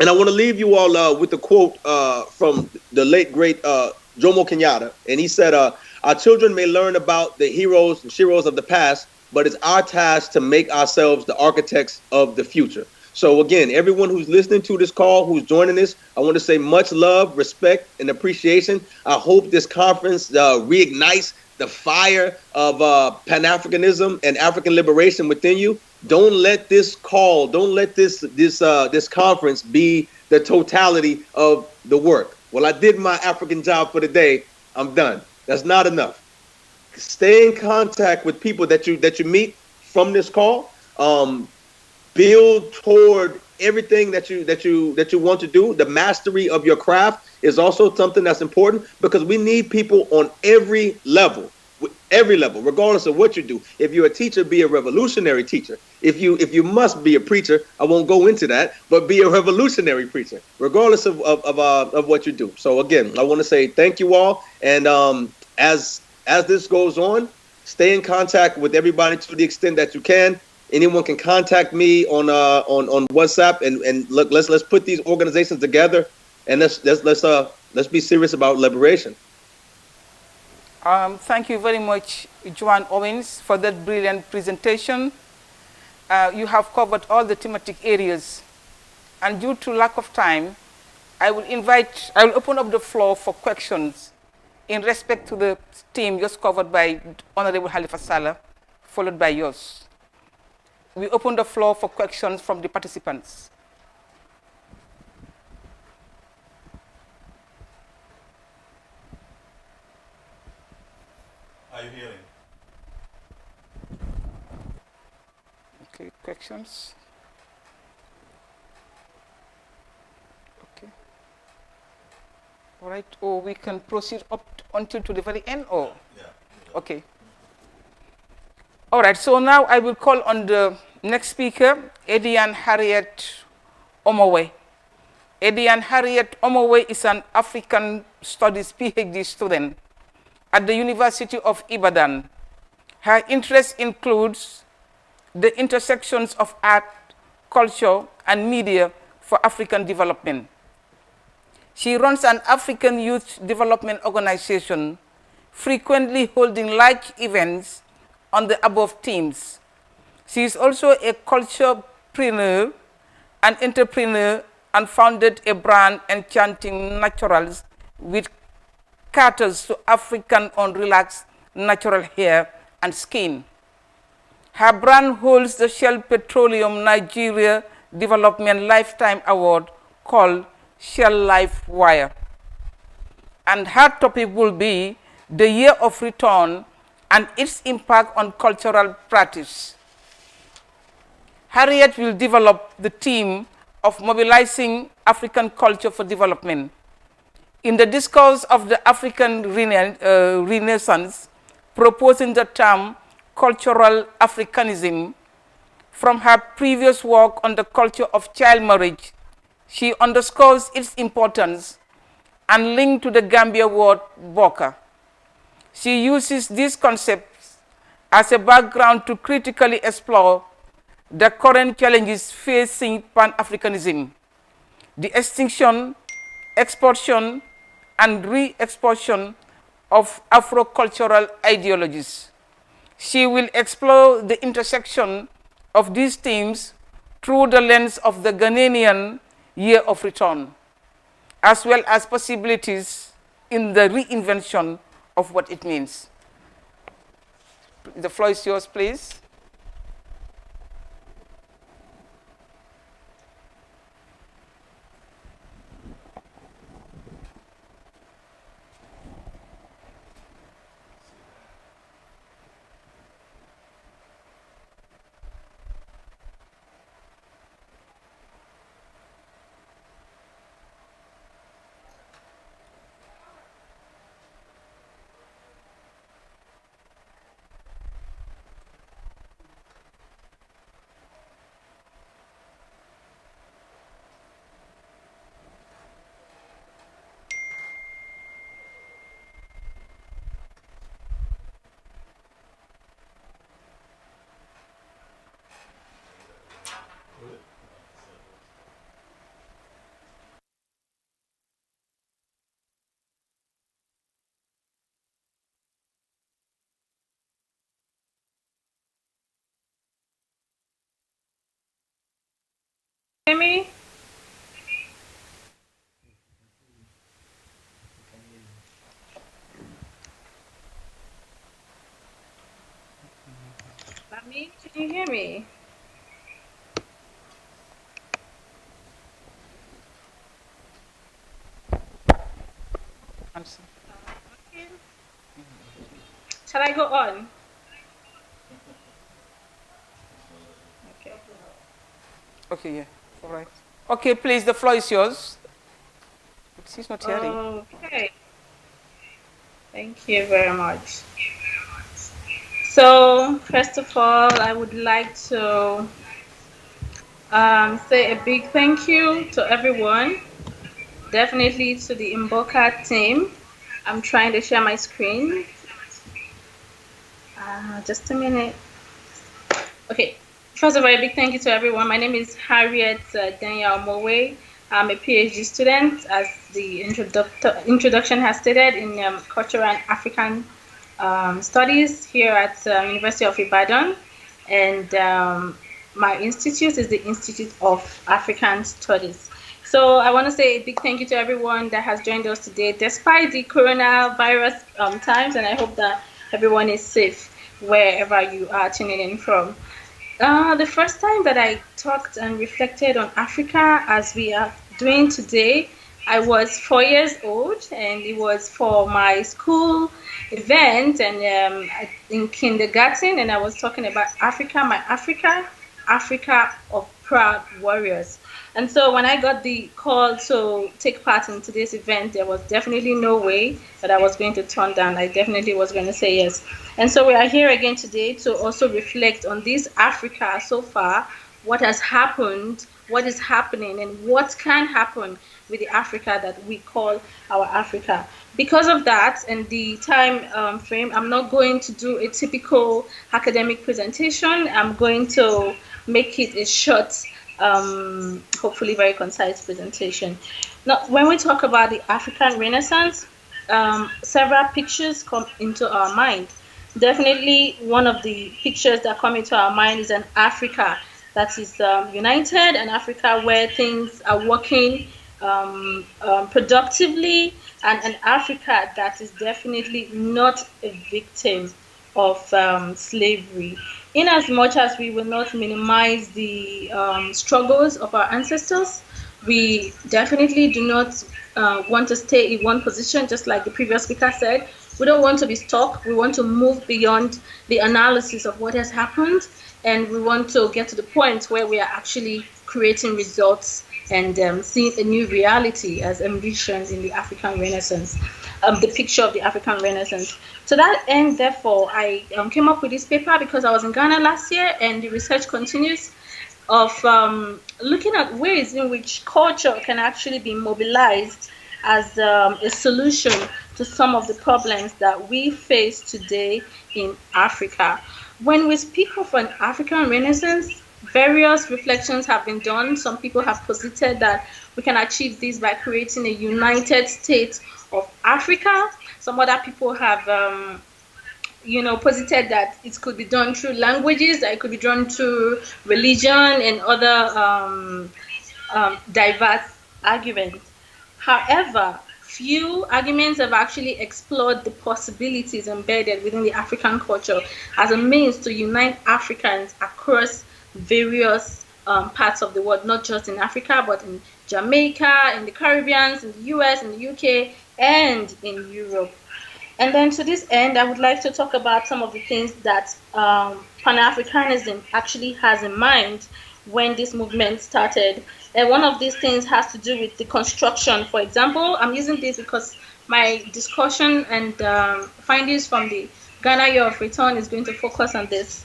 I want to leave you all with a quote from the late great Jomo Kenyatta, and he said, "Our children may learn about the heroes and sheroes of the past, but it's our task to make ourselves the architects of the future." So again, everyone who's listening to this call, who's joining this, I want to say much love, respect, and appreciation. I hope this conference reignites the fire of Pan-Africanism and African liberation within you. Don't let this conference be the totality of the work. Well, I did my African job for the day. I'm done. That's not enough. Stay in contact with people that you meet from this call. Build toward everything that you want to do. The mastery of your craft is also something that's important, because we need people on every level, regardless of what you do. If you're a teacher, be a revolutionary teacher. If you must be a preacher, I won't go into that, but be a revolutionary preacher, regardless of what you do. So again, I want to say thank you all, and as this goes on, stay in contact with everybody to the extent that you can. Anyone can contact me on WhatsApp, and look, let's put these organizations together, and let's be serious about liberation. Thank you very much, Joan Owens, for that brilliant presentation. You have covered all the thematic areas, and due to lack of time, I will open up the floor for questions in respect to the theme just covered by Honorable Halifa Sallah, followed by yours. We open the floor for questions from the participants. Are you hearing? Okay, questions? Okay. All right, or we can proceed up until to the very end, or? Yeah. Okay. All right, so now I will call on the next speaker, Edian Harriet Omowe. Edian Harriet Omowe is an African Studies PhD student at the University of Ibadan Her interest includes the intersections of art, culture, and media for African development. She runs an African youth development organization, frequently holding large events on the above themes. She is also a culturepreneur, an entrepreneur, and founded a brand, Enchanting Naturals, which caters to African unrelaxed natural hair and skin. Her brand holds the Shell Petroleum Nigeria Development Lifetime Award called Shell Life Wire. And her topic will be the year of return and its impact on cultural practice. Harriet will develop the theme of mobilizing African culture for development. In the discourse of the African Renaissance, proposing the term cultural Africanism, from her previous work on the culture of child marriage, she underscores its importance and linked to the Gambia word Boka. She uses these concepts as a background to critically explore the current challenges facing Pan-Africanism, the extinction, expulsion, and re-expulsion of Afro-cultural ideologies. She will explore the intersection of these themes through the lens of the Ghanaian Year of Return, as well as possibilities in the reinvention of what it means. The floor is yours, please. Hear me? Mami, can you hear me? Answer. Okay. Shall I go on? Okay. Okay, yeah, all right. Okay, please, the floor is yours. She's not hearing. Okay. Thank you very much. So, first of all, I would like to say a big thank you to everyone, definitely to the Imboka team. I'm trying to share my screen. Just a minute. Okay. First of all, a big thank you to everyone. My name is Harriet Daniel Mowe. I'm a PhD student, as the introduction has stated, in Cultural and African Studies here at University of Ibadan. And my institute is the Institute of African Studies. So I want to say a big thank you to everyone that has joined us today, despite the coronavirus times, and I hope that everyone is safe wherever you are tuning in from. The first time that I talked and reflected on Africa as we are doing today, I was 4 years old, and it was for my school event and in kindergarten, and I was talking about Africa, my Africa of proud warriors. And so when I got the call to take part in today's event, there was definitely no way that I was going to turn down. I definitely was going to say yes. And so we are here again today to also reflect on this Africa so far, what has happened what is happening and what can happen with the Africa that we call our Africa. Because of that and the time frame, I'm not going to do a typical academic presentation. I'm going to make it a short, hopefully very concise presentation. Now, when we talk about the African Renaissance, several pictures come into our mind. Definitely, one of the pictures that come into our mind is an Africa that is united, an Africa where things are working productively, and an Africa that is definitely not a victim of slavery. In as much as we will not minimize the struggles of our ancestors, we definitely do not want to stay in one position, just like the previous speaker said. We don't want to be stuck. We want to move beyond the analysis of what has happened, and we want to get to the point where we are actually creating results and seeing a new reality as envisioned in the African Renaissance, the picture of the African Renaissance. To that end, therefore, I came up with this paper because I was in Ghana last year, and the research continues of looking at ways in which culture can actually be mobilized as a solution to some of the problems that we face today in Africa. When we speak of an African Renaissance, various reflections have been done. Some people have posited that we can achieve this by creating a united state of Africa. Some other people have posited that it could be done through languages, that it could be done through religion and other diverse arguments. However, few arguments have actually explored the possibilities embedded within the African culture as a means to unite Africans across various parts of the world, not just in Africa, but in Jamaica, in the Caribbean, in the US, in the UK, and in Europe. And then to this end, I would like to talk about some of the things that Pan-Africanism actually has in mind when this movement started. And one of these things has to do with the construction. For example, I'm using this because my discussion and findings from the Ghana Year of Return is going to focus on this.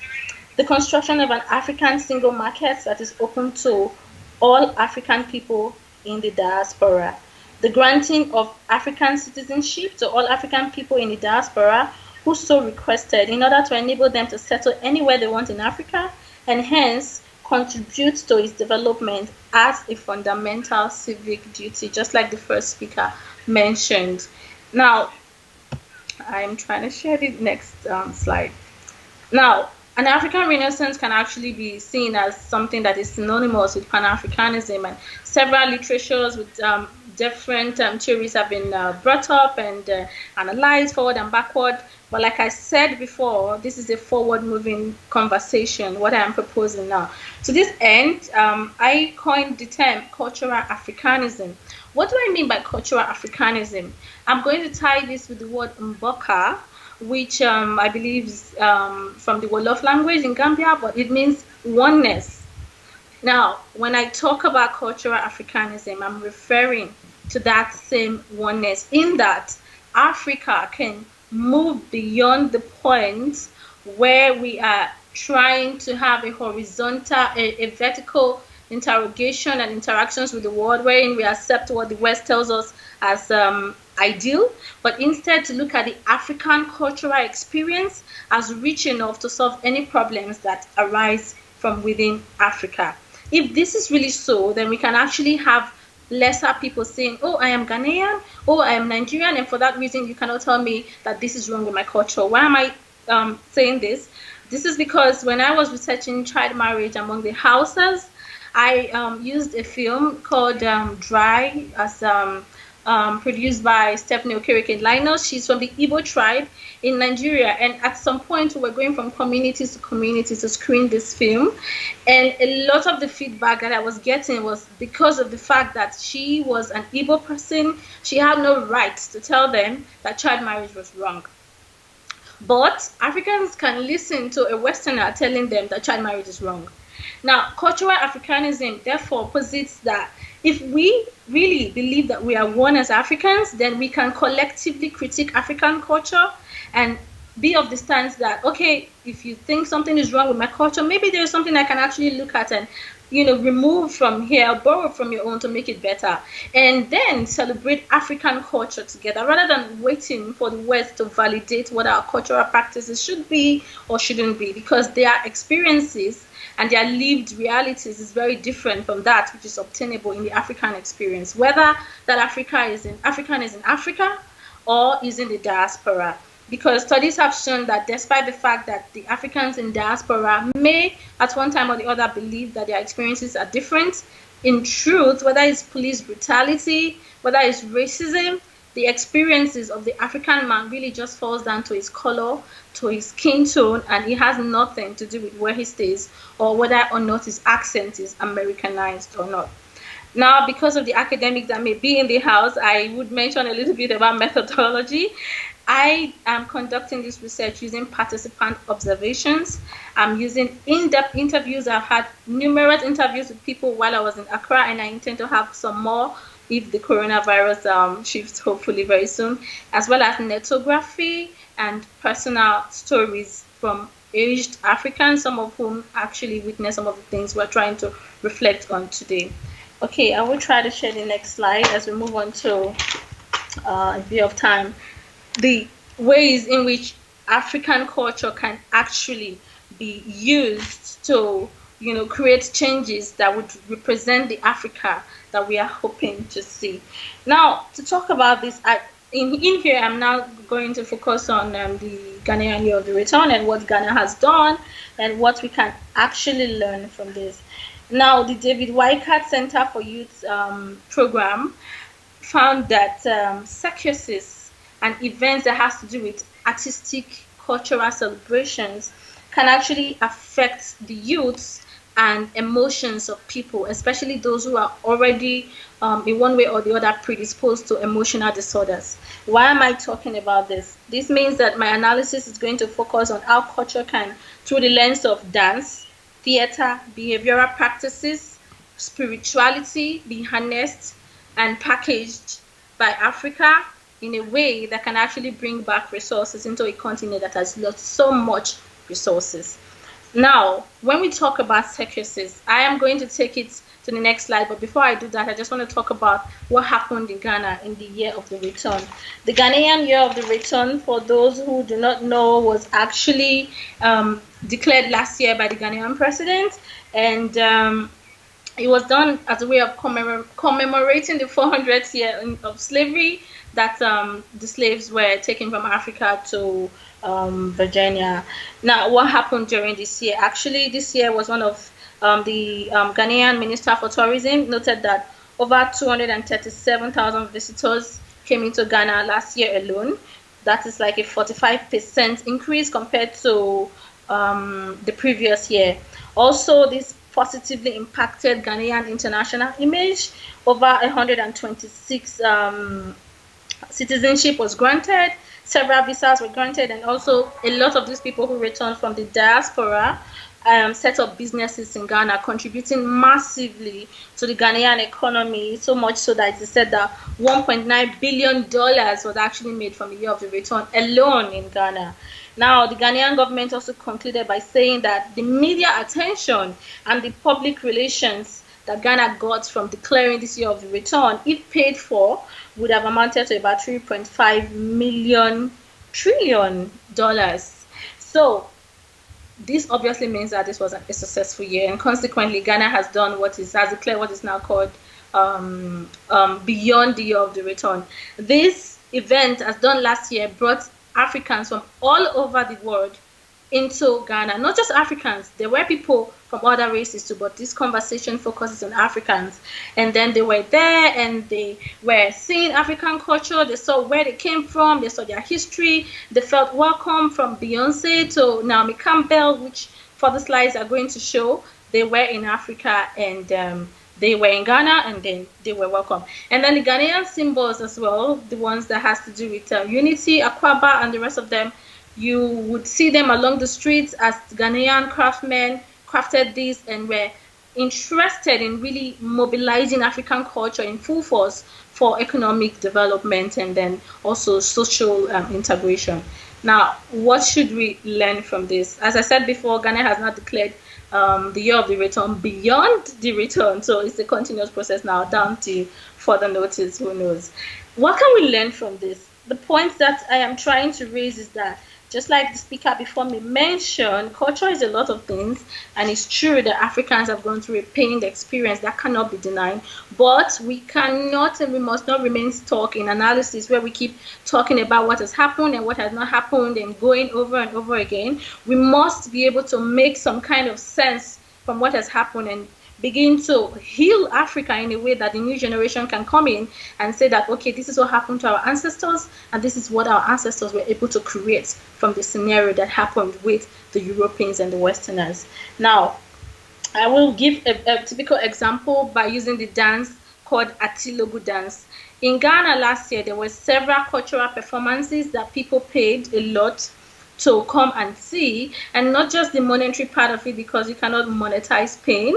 The construction of an African single market that is open to all African people in the diaspora. The granting of African citizenship to all African people in the diaspora who so requested in order to enable them to settle anywhere they want in Africa and hence contribute to its development as a fundamental civic duty, just like the first speaker mentioned. Now, I'm trying to share the next slide. Now, an African Renaissance can actually be seen as something that is synonymous with Pan-Africanism, and several literatures with different theories have been brought up and analyzed forward and backward. But like I said before, this is a forward-moving conversation, what I am proposing now. To this end, I coined the term cultural Africanism. What do I mean by cultural Africanism? I'm going to tie this with the word Mboka, which I believe is from the Wolof language in Gambia, but it means oneness. Now, when I talk about cultural Africanism, I'm referring to that same oneness, in that Africa can move beyond the point where we are trying to have a horizontal, a vertical interrogation and interactions with the world, wherein we accept what the West tells us as ideal, but instead to look at the African cultural experience as rich enough to solve any problems that arise from within Africa. If this is really so, then we can actually have lesser people saying, oh, I am Ghanaian, oh, I am Nigerian, and for that reason, you cannot tell me that this is wrong with my culture. Why am I saying this? This is because when I was researching child marriage among the Hausas, I used a film called Dry, as produced by Stephanie Okereke Linus. She's from the Igbo tribe in Nigeria, and at some point we were going from communities to communities to screen this film, and a lot of the feedback that I was getting was because of the fact that she was an Igbo person. She had no right to tell them that child marriage was wrong. But Africans can listen to a Westerner telling them that child marriage is wrong. Now, cultural Africanism therefore posits that if we really believe that we are one as Africans, then we can collectively critique African culture and be of the stance that, okay, if you think something is wrong with my culture, maybe there is something I can actually look at and remove from here, borrow from your own to make it better, and then celebrate African culture together rather than waiting for the West to validate what our cultural practices should be or shouldn't be, because their experiences and their lived realities is very different from that which is obtainable in the African experience, whether that African is in Africa or is in the diaspora. Because studies have shown that despite the fact that the Africans in diaspora may at one time or the other believe that their experiences are different, in truth, whether it's police brutality, whether it's racism, the experiences of the African man really just falls down to his color, to his skin tone, and it has nothing to do with where he stays or whether or not his accent is Americanized or not. Now, because of the academics that may be in the house, I would mention a little bit about methodology. I am conducting this research using participant observations. I'm using in-depth interviews. I've had numerous interviews with people while I was in Accra, and I intend to have some more if the coronavirus shifts, hopefully very soon, as well as netography and personal stories from aged Africans, some of whom actually witnessed some of the things we're trying to reflect on today. Okay, I will try to share the next slide as we move on to a bit of time. The ways in which African culture can actually be used to, create changes that would represent the Africa that we are hoping to see. Now, to talk about this, in here, I'm now going to focus on the Ghanaian Year of the Return and what Ghana has done and what we can actually learn from this. Now, the David Weikart Center for Youth program found that circuses and events that has to do with artistic cultural celebrations can actually affect the youths and emotions of people, especially those who are already in one way or the other predisposed to emotional disorders. Why am I talking about this? This means that my analysis is going to focus on how culture can, through the lens of dance, theater, behavioral practices, spirituality, be harnessed and packaged by Africa in a way that can actually bring back resources into a continent that has lost so much resources. Now, when we talk about circuses, I am going to take it to the next slide, but before I do that, I just want to talk about what happened in Ghana in the Year of the Return. The Ghanaian Year of the Return, for those who do not know, was actually declared last year by the Ghanaian president, and it was done as a way of commemorating the 400th year of slavery that the slaves were taken from Africa to Virginia. Now, what happened during this year? Actually, this year was one of the Ghanaian Minister for Tourism noted that over 237,000 visitors came into Ghana last year alone. That is like a 45% increase compared to the previous year. Also, this positively impacted Ghanaian international image. Over 126 citizenship was granted, several visas were granted, and also a lot of these people who returned from the diaspora set up businesses in Ghana, contributing massively to the Ghanaian economy, so much so that it is said that $1.9 billion was actually made from the Year of the Return alone in Ghana. Now, the Ghanaian government also concluded by saying that the media attention and the public relations that Ghana got from declaring this Year of the Return, if paid for, would have amounted to about $3.5 trillion. So this obviously means that this was a successful year, and consequently, Ghana has declared what is now called Beyond the Year of the Return. This event, as done last year, brought Africans from all over the world into Ghana. Not just Africans, there were people from other races too, but this conversation focuses on Africans. And then they were there and they were seeing African culture, they saw where they came from, they saw their history, they felt welcome, from Beyonce to Naomi Campbell, which further slides are going to show. They were in Africa and they were in Ghana, and then they were welcome. And then the Ghanaian symbols as well, the ones that has to do with unity, Akwaba, and the rest of them, you would see them along the streets as Ghanaian craftsmen crafted these and were interested in really mobilizing African culture in full force for economic development and then also social integration. Now, what should we learn from this? As I said before, Ghana has not declared the year of the return beyond the return. So it's a continuous process now down to further notice, who knows. What can we learn from this? The point that I am trying to raise is that, just like the speaker before me mentioned, culture is a lot of things, and it's true that Africans have gone through a pained experience that cannot be denied. But we cannot and we must not remain stuck in analysis where we keep talking about what has happened and what has not happened and going over and over again. We must be able to make some kind of sense from what has happened and begin to heal Africa in a way that the new generation can come in and say that, okay, this is what happened to our ancestors, and this is what our ancestors were able to create from the scenario that happened with the Europeans and the Westerners. Now, I will give a typical example by using the dance called Atilogu dance. In Ghana last year, there were several cultural performances that people paid a lot to come and see, and not just the monetary part of it, because you cannot monetize pain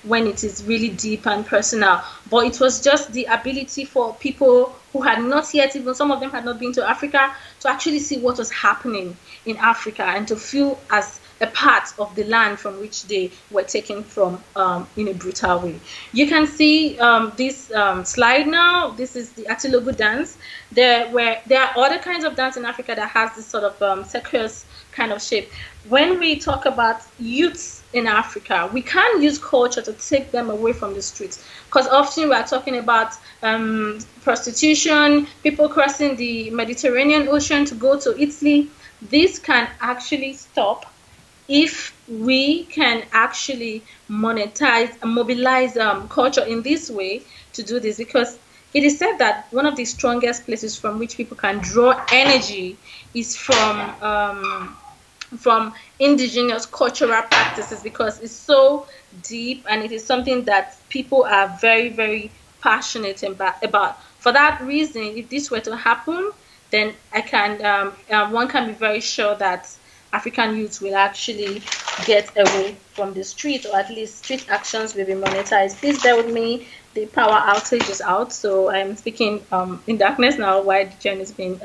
when it is really deep and personal, but it was just the ability for people who had not yet, even some of them had not been to Africa, to actually see what was happening in Africa and to feel as a part of the land from which they were taken from in a brutal way. You can see this slide now. This is the Atilogu dance. There are other kinds of dance in Africa that has this sort of circus kind of shape. When we talk about youths in Africa, we can't use culture to take them away from the streets, because often we are talking about prostitution, people crossing the Mediterranean Ocean to go to Italy. This can actually stop if we can actually monetize and mobilize culture in this way to do this, because it is said that one of the strongest places from which people can draw energy is from indigenous cultural practices, because it's so deep and it is something that people are very, very passionate about. For that reason, if this were to happen, then one can be very sure that African youth will actually get away from the street, or at least street actions will be monetized. Please bear with me. The power outage is out, so I'm speaking in darkness now while the gen is being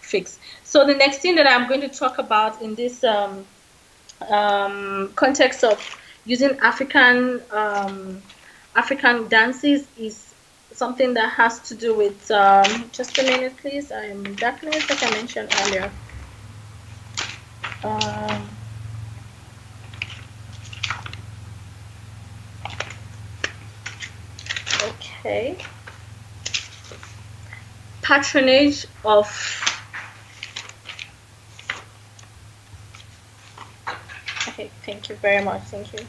fixed. So the next thing that I'm going to talk about in this context of using African dances is something that has to do with just a minute, please. I am in darkness, like I mentioned earlier. Okay. Patronage of okay, thank you very much. Thank you.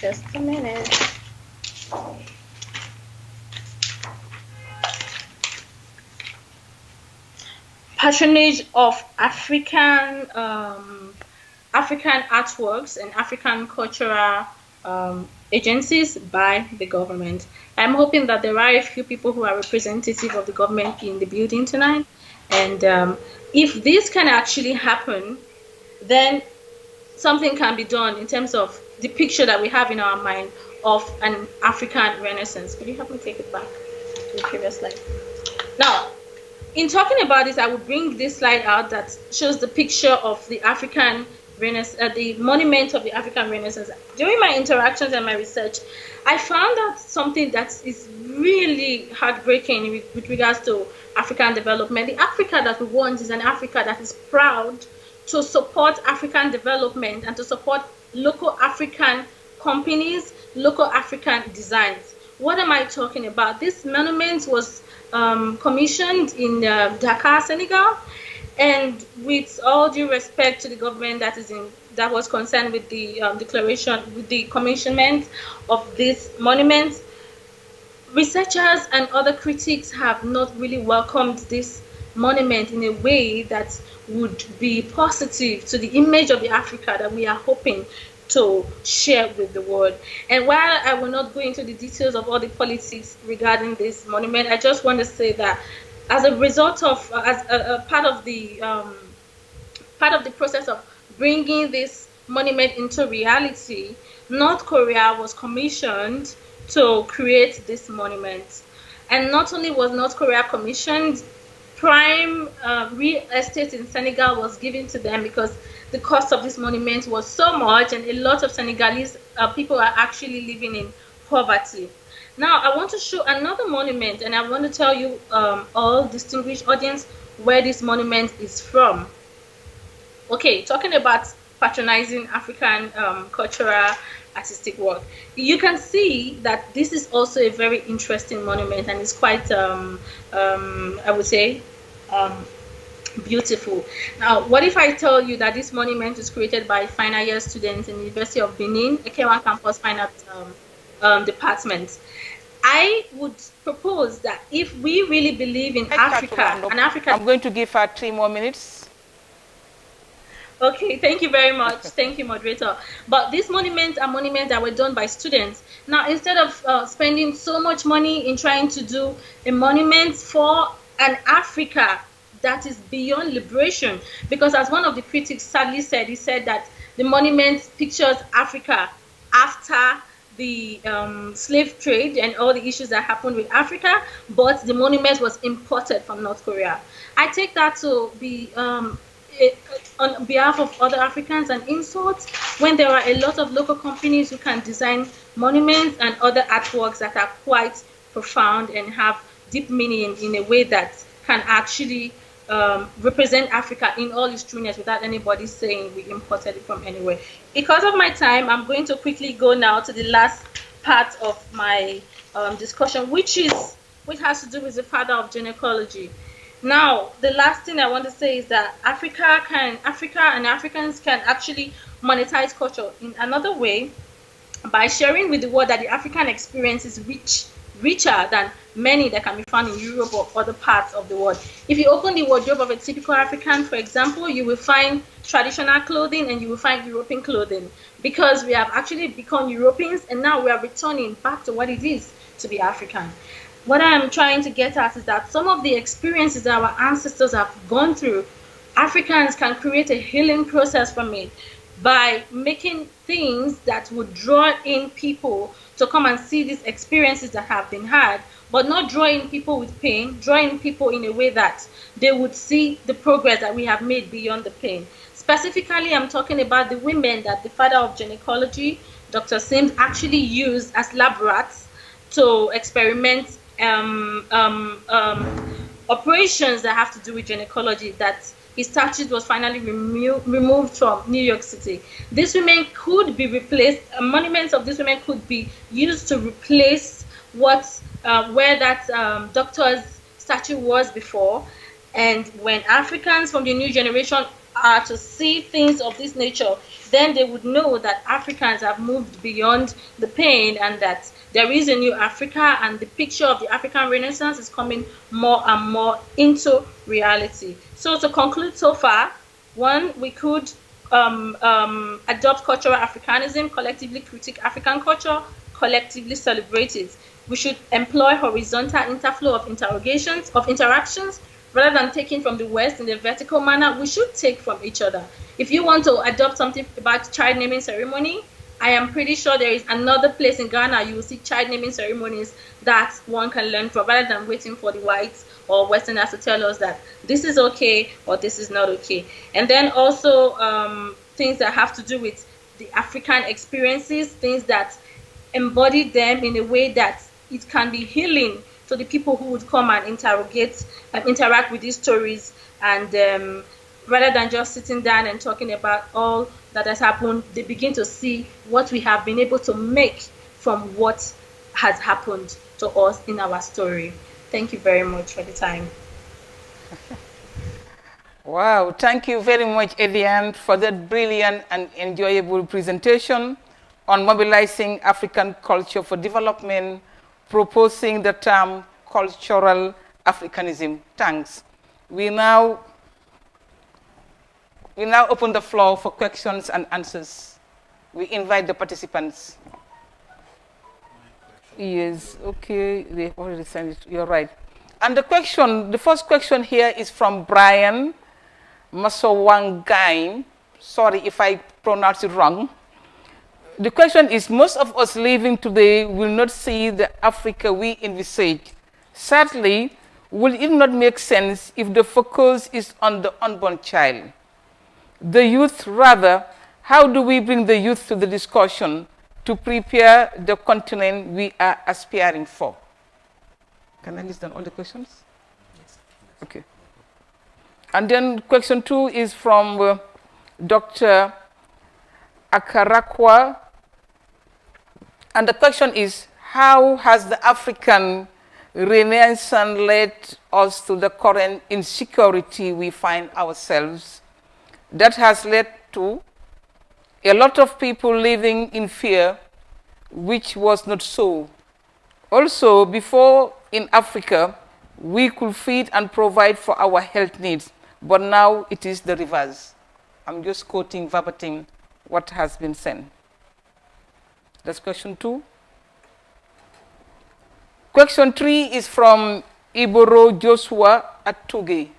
Just a minute. Patronage of African artworks and African cultural agencies by the government. I'm hoping that there are a few people who are representative of the government in the building tonight, and if this can actually happen, then something can be done in terms of the picture that we have in our mind of an African Renaissance. Could you help me take it back to the previous slide? Now, in talking about this, I will bring this slide out that shows the picture of the African Renaissance, the monument of the African Renaissance. During my interactions and my research, I found out something that is really heartbreaking with regards to African development. The Africa that we want is an Africa that is proud to support African development and to support local African companies, local African designs. What am I talking about? This monument was commissioned in Dakar, Senegal, and with all due respect to the government that was concerned with the declaration, with the commissionment of this monument, researchers and other critics have not really welcomed this monument in a way that would be positive to the image of the Africa that we are hoping to share with the world. And while I will not go into the details of all the politics regarding this monument, I just want to say that as a result of, as a part of the process of bringing this monument into reality, North Korea was commissioned to create this monument. And not only was North Korea commissioned, prime real estate in Senegal was given to them because the cost of this monument was so much, and a lot of Senegalese people are actually living in poverty. Now, I want to show another monument, and I want to tell you, all distinguished audience, where this monument is from. Okay, talking about patronizing African cultural artistic work, you can see that this is also a very interesting monument, and it's quite, I would say, beautiful. Now, what if I tell you that this monument is created by final year students in the University of Benin, Ekewan Campus Fine Arts Department? I would propose that if we really believe in Africa, and Africa... I'm going to give her 3 more minutes. Okay, thank you very much. Thank you, moderator. But these monuments are monuments that were done by students. Now, instead of spending so much money in trying to do a monument for an Africa that is beyond liberation, because as one of the critics sadly said, he said that the monument pictures Africa after the slave trade and all the issues that happened with Africa, but the monument was imported from North Korea. I take that to be on behalf of other Africans an insult, when there are a lot of local companies who can design monuments and other artworks that are quite profound and have deep meaning in a way that can actually represent Africa in all its trueness without anybody saying we imported it from anywhere. Because of my time, I'm going to quickly go now to the last part of my discussion, which has to do with the father of gynecology. Now, the last thing I want to say is that Africa and Africans can actually monetize culture in another way by sharing with the world that the African experience is richer than many that can be found in Europe or other parts of the world. If you open the wardrobe of a typical African, for example, you will find traditional clothing and you will find European clothing, because we have actually become Europeans and now we are returning back to what it is to be African. What I'm trying to get at is that some of the experiences that our ancestors have gone through, Africans can create a healing process from it by making things that would draw in people to come and see these experiences that have been had, but not drawing people with pain, drawing people in a way that they would see the progress that we have made beyond the pain. Specifically, I'm talking about the women that the father of gynecology, Dr. Sims, actually used as lab rats to experiment operations that have to do with gynecology, that his statute was finally removed from New York City. These women could be replaced, monuments of these women could be used to replace where that doctor's statue was before. And when Africans from the new generation are to see things of this nature, then they would know that Africans have moved beyond the pain and that there is a new Africa, and the picture of the African Renaissance is coming more and more into reality. So to conclude so far, one, we could adopt cultural Africanism, collectively critique African culture, collectively celebrate it. We should employ horizontal interflow of interactions, rather than taking from the West in a vertical manner. We should take from each other. If you want to adopt something about child naming ceremony, I am pretty sure there is another place in Ghana you will see child naming ceremonies that one can learn from, rather than waiting for the whites or Westerners to tell us that this is okay or this is not okay. And then also things that have to do with the African experiences, things that embody them in a way that it can be healing to the people who would come and interact with these stories, and rather than just sitting down and talking about all that has happened, they begin to see what we have been able to make from what has happened to us in our story. Thank you very much for the time. Wow, thank you very much, Eliane, for that brilliant and enjoyable presentation on mobilizing African culture for development, proposing the term cultural Africanism. Thanks. We now open the floor for questions and answers. We invite the participants. Yes, okay, they already sent it. You're right. And the first question here is from Brian Masowangain. Sorry if I pronounce it wrong. The question is, most of us living today will not see the Africa we envisage. Sadly, will it not make sense if the focus is on the unborn child? The youth, rather, how do we bring the youth to the discussion to prepare the continent we are aspiring for? Can I list down all the questions? Yes. Okay. And then question 2 is from Dr. Akarakwa. And the question is, how has the African Renaissance led us to the current insecurity we find ourselves? That has led to a lot of people living in fear, which was not so. Also, before in Africa, we could feed and provide for our health needs, but now it is the reverse. I'm just quoting verbatim what has been said. That's question 2. Question 3 is from Iboro Joshua Atuge.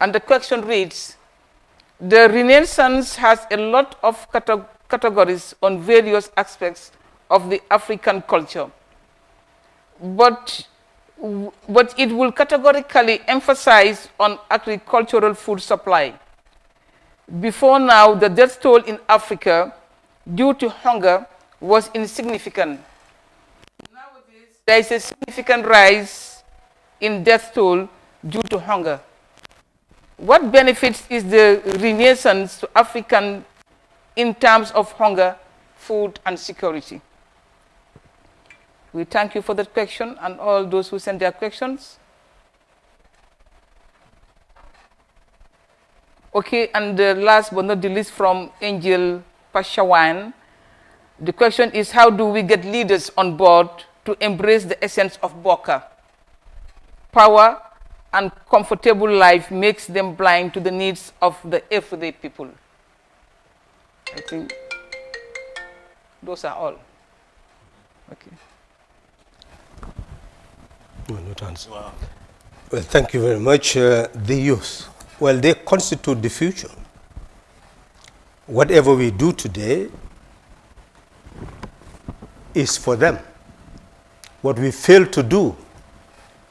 And the question reads, the Renaissance has a lot of categories on various aspects of the African culture, but it will categorically emphasize on agricultural food supply. Before now, the death toll in Africa due to hunger was insignificant. Nowadays, there is a significant rise in death toll due to hunger. What benefits is the Renaissance to African in terms of hunger, food, and security? We thank you for that question and all those who sent their questions. Okay, and last but not the least from Angel Pashawan. The question is, how do we get leaders on board to embrace the essence of Boka? Power and comfortable life makes them blind to the needs of the everyday people. I think those are all. Okay. Wow. Well, thank you very much. The youth, well, they constitute the future. Whatever we do today is for them. What we fail to do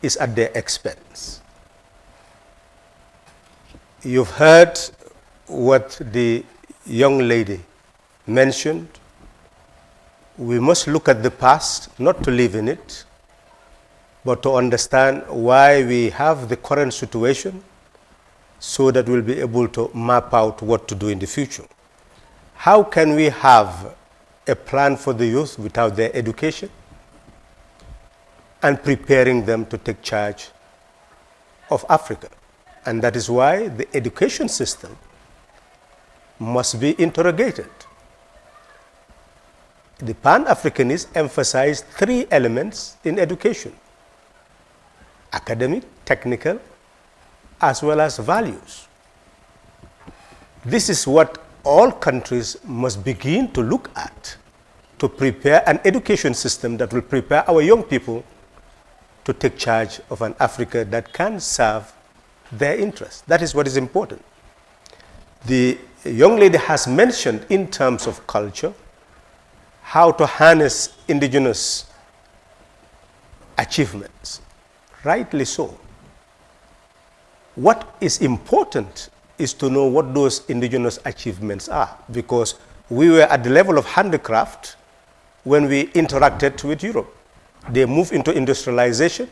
is at their expense. You've heard what the young lady mentioned. We must look at the past, not to live in it, but to understand why we have the current situation so that we'll be able to map out what to do in the future. How can we have a plan for the youth without their education and preparing them to take charge of Africa? And that is why the education system must be interrogated. The Pan-Africanists emphasize 3 elements in education: academic, technical, as well as values. This is what all countries must begin to look at to prepare an education system that will prepare our young people to take charge of an Africa that can serve their interests. That is what is important. The young lady has mentioned in terms of culture how to harness indigenous achievements. Rightly so. What is important is to know what those indigenous achievements are, because we were at the level of handicraft when we interacted with Europe. They moved into industrialization,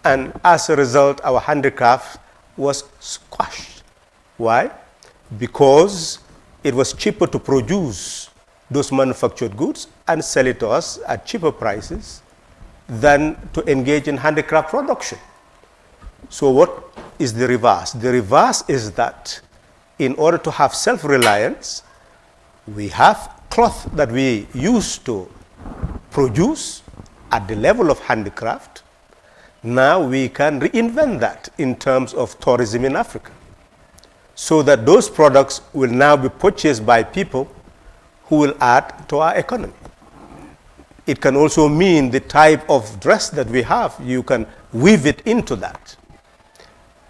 and as a result, our handicraft was squashed. Why? Because it was cheaper to produce those manufactured goods and sell it to us at cheaper prices than to engage in handicraft production. So what is the reverse? The reverse is that in order to have self-reliance, we have cloth that we used to produce at the level of handicraft. Now we can reinvent that in terms of tourism in Africa, so that those products will now be purchased by people who will add to our economy. It can also mean the type of dress that we have, you can weave it into that.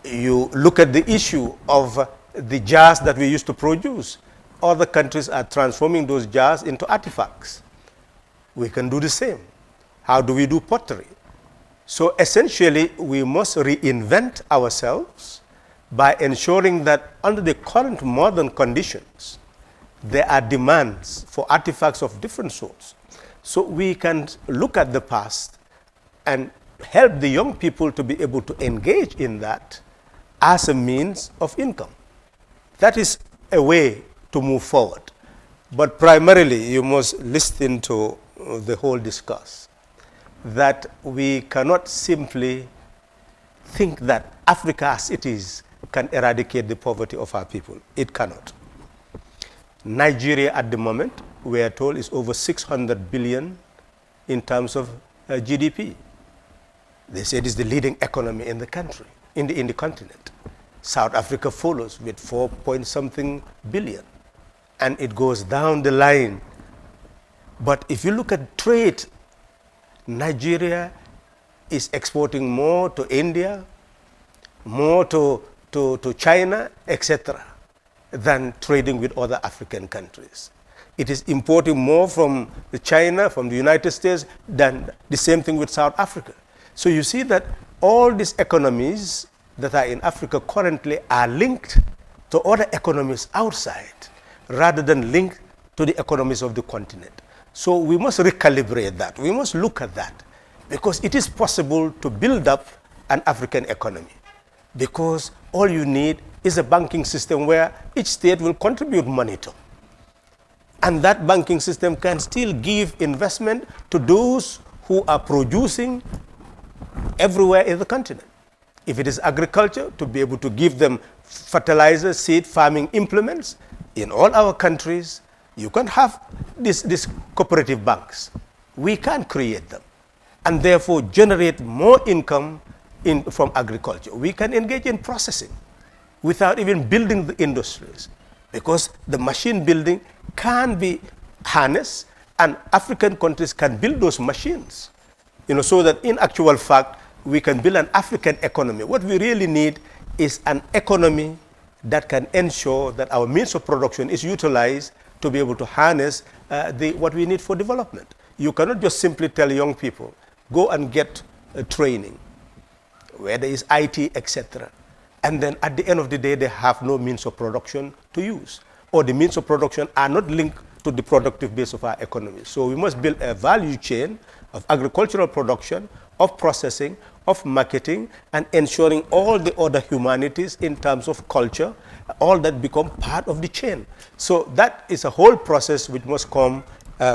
You look at the issue of the jars that we used to produce. Other countries are transforming those jars into artifacts. We can do the same. How do we do pottery? So essentially, we must reinvent ourselves by ensuring that under the current modern conditions, there are demands for artifacts of different sorts. So we can look at the past and help the young people to be able to engage in that as a means of income. That is a way to move forward. But primarily, you must listen to the whole discourse, that we cannot simply think that Africa as it is can eradicate the poverty of our people. It cannot. Nigeria at the moment, we are told, is over 600 billion in terms of GDP. They say it is the leading economy in the country, in the continent. South Africa follows with 4-point-something billion. And it goes down the line. But if you look at trade, Nigeria is exporting more to India, more to China, etc., than trading with other African countries. It is importing more from China, from the United States, than the same thing with South Africa. So you see that all these economies that are in Africa currently are linked to other economies outside, rather than linked to the economies of the continent. So we must recalibrate that. We must look at that, because it is possible to build up an African economy, because all you need is a banking system where each state will contribute money to. And that banking system can still give investment to those who are producing everywhere in the continent. If it is agriculture, to be able to give them fertilizer, seed, farming implements. In all our countries, you can have these cooperative banks. We can create them and therefore generate more income from agriculture. We can engage in processing without even building the industries, because the machine building can be harnessed, and African countries can build those machines, so that in actual fact, we can build an African economy. What we really need is an economy that can ensure that our means of production is utilized to be able to harness what we need for development. You cannot just simply tell young people, go and get training, where there is IT, etc., and then at the end of the day, they have no means of production to use, or the means of production are not linked to the productive base of our economy. So we must build a value chain of agricultural production, of processing, of marketing, and ensuring all the other humanities in terms of culture, all that become part of the chain. So that is a whole process which must come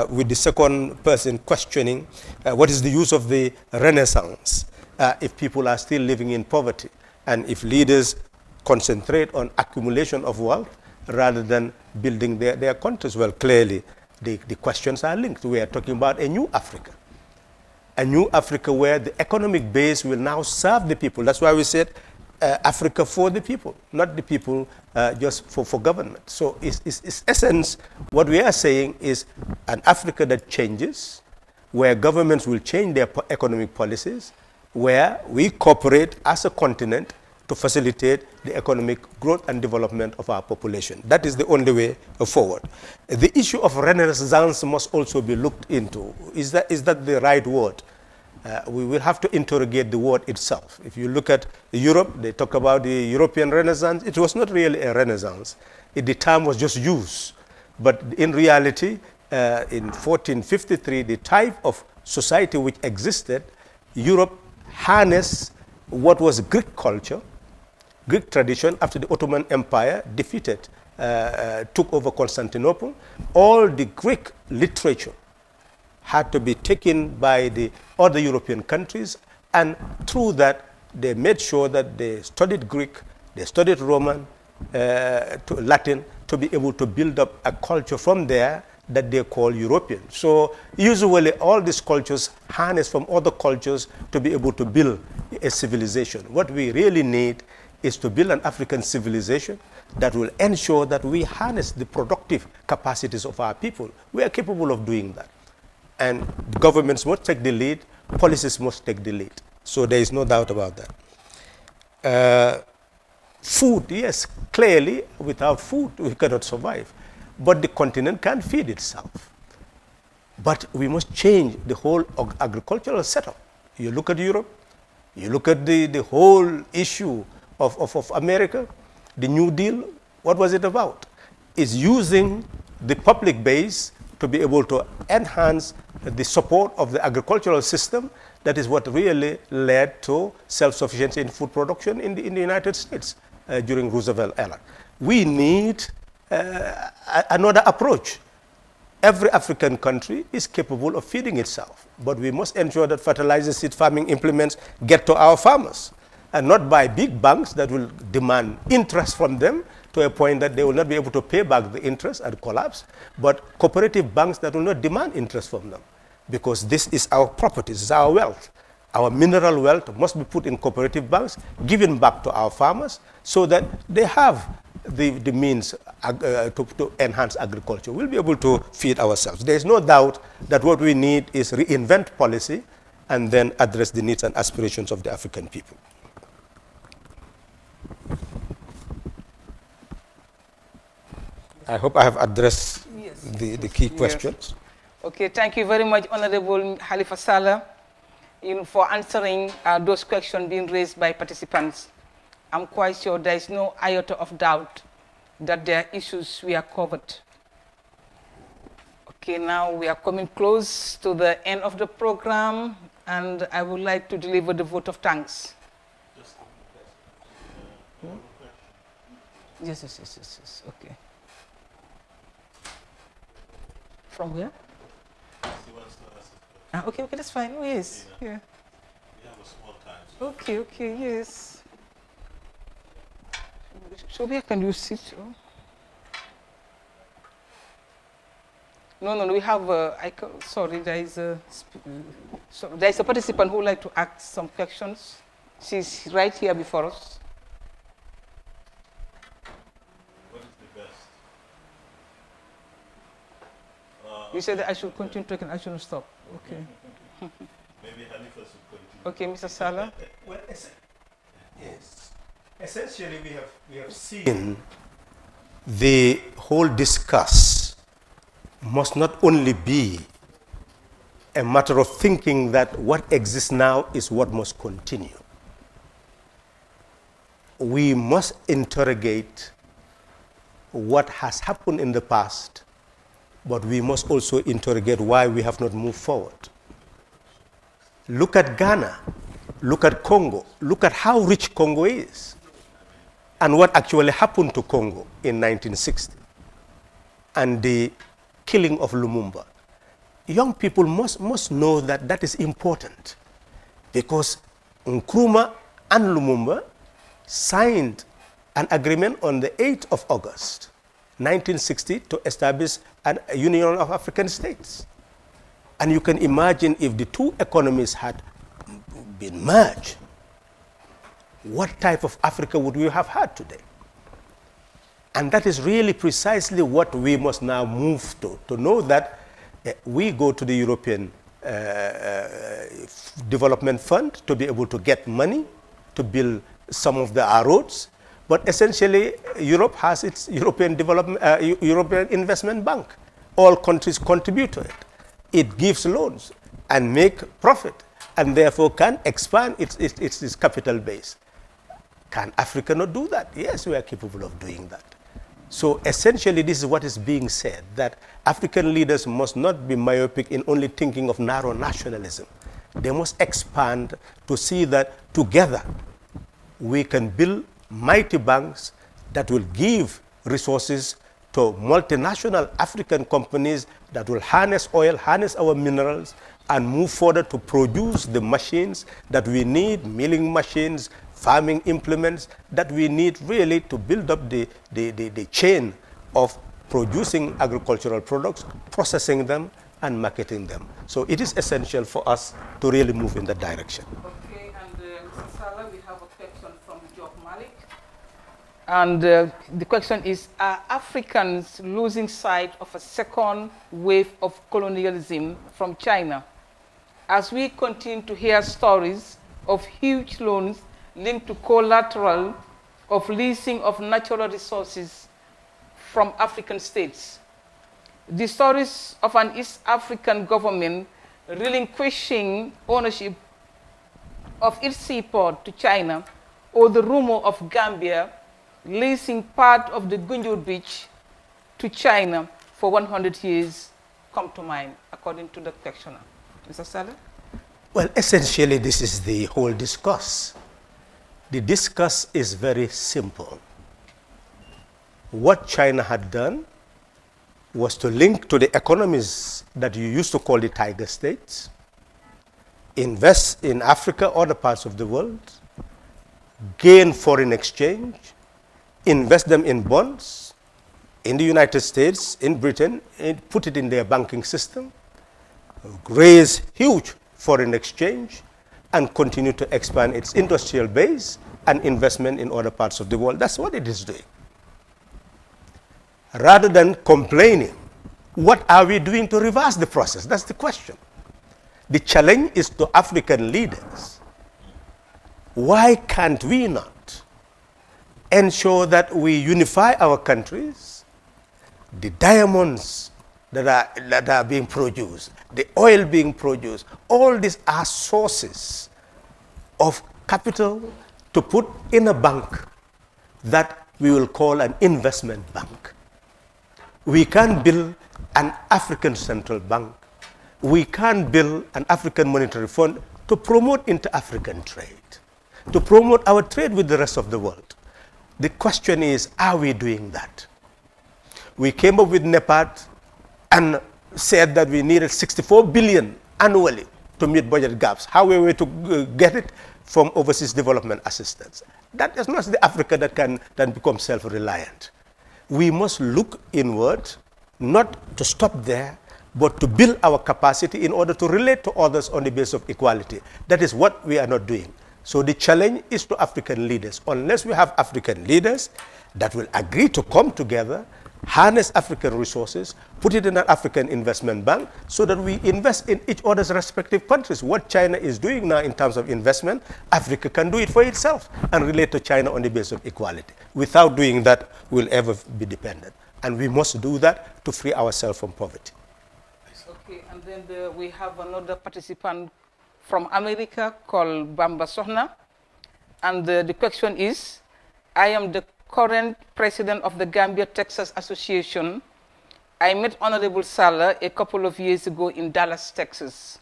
with the second person questioning what is the use of the Renaissance if people are still living in poverty, and if leaders concentrate on accumulation of wealth rather than building their countries. Well, clearly the questions are linked. We are talking about a new Africa. A new Africa where the economic base will now serve the people. That's why we said Africa for the people, not the people just for government. So in essence, what we are saying is an Africa that changes, where governments will change their economic policies, where we cooperate as a continent to facilitate the economic growth and development of our population. That is the only way forward. The issue of Renaissance must also be looked into. Is that the right word? We will have to interrogate the word itself. If you look at Europe, they talk about the European Renaissance. It was not really a Renaissance. The term was just used. But in reality, in 1453, the type of society which existed, Europe harnessed what was Greek culture, Greek tradition, after the Ottoman Empire defeated, took over Constantinople. All the Greek literature had to be taken by the other European countries, and through that, they made sure that they studied Greek, they studied Roman, to Latin, to be able to build up a culture from there that they call European. So usually all these cultures harness from other cultures to be able to build a civilization. What we really need is to build an African civilization that will ensure that we harness the productive capacities of our people. We are capable of doing that. And governments must take the lead, policies must take the lead. So there is no doubt about that. Food, yes, clearly without food we cannot survive. But the continent can't feed itself. But we must change the whole agricultural setup. You look at Europe, You look at the whole issue of America, the New Deal, what was it about? It's using the public base to be able to enhance the support of the agricultural system. That is what really led to self-sufficiency in food production in the United States during Roosevelt era. We need another approach. Every African country is capable of feeding itself, but we must ensure that fertilizer, seed farming implements get to our farmers, and not by big banks that will demand interest from them to a point that they will not be able to pay back the interest and collapse, but cooperative banks that will not demand interest from them, because this is our property, this is our wealth. Our mineral wealth must be put in cooperative banks, given back to our farmers, so that they have the means to enhance agriculture. We'll be able to feed ourselves. There is no doubt that what we need is reinvent policy and then address the needs and aspirations of the African people. I hope I have addressed the key questions. Okay, thank you very much, Honorable Halifa Sallah, for answering those questions being raised by participants. I'm quite sure there is no iota of doubt that their issues were covered. Okay, now we are coming close to the end of the program, and I would like to deliver the vote of thanks. Yes, okay. From where? Okay, that's fine. Oh, yes. Yeah. We have a small time. Okay, yes. So where can you sit? Oh. No, we have sorry, there is a participant who would like to ask some questions. She's right here before us. What is the best? You said that I should continue talking, I shouldn't stop. Okay. Maybe Halifa should continue. Okay, Mr. Sallah. Well, yes. Essentially, we have seen the whole discuss must not only be a matter of thinking that what exists now is what must continue. We must interrogate what has happened in the past, but we must also interrogate why we have not moved forward. Look at Ghana, look at Congo, look at how rich Congo is, and what actually happened to Congo in 1960, and the killing of Lumumba. Young people must know that that is important, because Nkrumah and Lumumba signed an agreement on the 8th of August, 1960, to establish a Union of African States. And you can imagine if the two economies had been merged, what type of Africa would we have had today? And that is really precisely what we must now move to know that we go to the European Development Fund to be able to get money to build some of our roads, but essentially Europe has its European Investment Bank. All countries contribute to it. It gives loans and make profit, and therefore can expand its capital base. Can Africa not do that? Yes, we are capable of doing that. So essentially, this is what is being said, that African leaders must not be myopic in only thinking of narrow nationalism. They must expand to see that together we can build mighty banks that will give resources to multinational African companies that will harness oil, harness our minerals, and move forward to produce the machines that we need, milling machines, farming implements, that we need really to build up the chain of producing agricultural products, processing them, and marketing them. So it is essential for us to really move in that direction. Okay, and Mr. Sallah, we have a question from Job Malik. And the question is, are Africans losing sight of a second wave of colonialism from China? As we continue to hear stories of huge loans linked to collateral of leasing of natural resources from African states. The stories of an East African government relinquishing ownership of its seaport to China, or the rumor of Gambia leasing part of the Gunjur Beach to China for 100 years come to mind, according to the questioner. Mr. Saleh? Well, essentially, this is the whole discourse. The discourse is very simple. What China had done was to link to the economies that you used to call the tiger states, invest in Africa, other parts of the world, gain foreign exchange, invest them in bonds, in the United States, in Britain, and put it in their banking system, raise huge foreign exchange, and continue to expand its industrial base and investment in other parts of the world. That's what it is doing. Rather than complaining, what are we doing to reverse the process? That's the question. The challenge is to African leaders. Why can't we not ensure that we unify our countries? The diamonds that are being produced, the oil being produced, all these are sources of capital to put in a bank that we will call an investment bank. We can't build an African central bank. We can't build an African monetary fund to promote inter-African trade, to promote our trade with the rest of the world. The question is, are we doing that? We came up with NEPAD and said that we needed 64 billion annually to meet budget gaps. How were we to get it? From overseas development assistance. That is not the Africa that can then become self-reliant. We must look inward, not to stop there, but to build our capacity in order to relate to others on the basis of equality. That is what we are not doing. So the challenge is to African leaders. Unless we have African leaders that will agree to come together, harness African resources, put it in an African investment bank so that we invest in each other's respective countries. What China is doing now in terms of investment, Africa can do it for itself and relate to China on the basis of equality. Without doing that, we'll ever be dependent. And we must do that to free ourselves from poverty. Okay, and then we have another participant from America called Bamba Sohna. And the question is, I am the current president of the Gambia Texas Association. I met Honorable Saleh a couple of years ago in Dallas, Texas,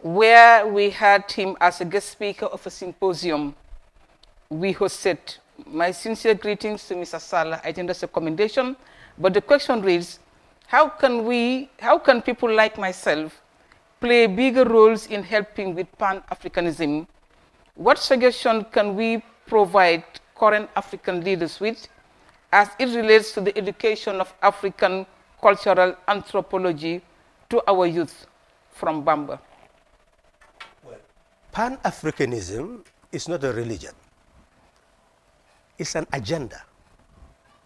where we had him as a guest speaker of a symposium we hosted. My sincere greetings to Mr. Saleh. I think that's a commendation. But the question reads, how can people like myself play bigger roles in helping with Pan-Africanism? What suggestion can we provide current African leaders with as it relates to the education of African cultural anthropology to our youth? From Bamba. Well, Pan-Africanism is not a religion. It's an agenda.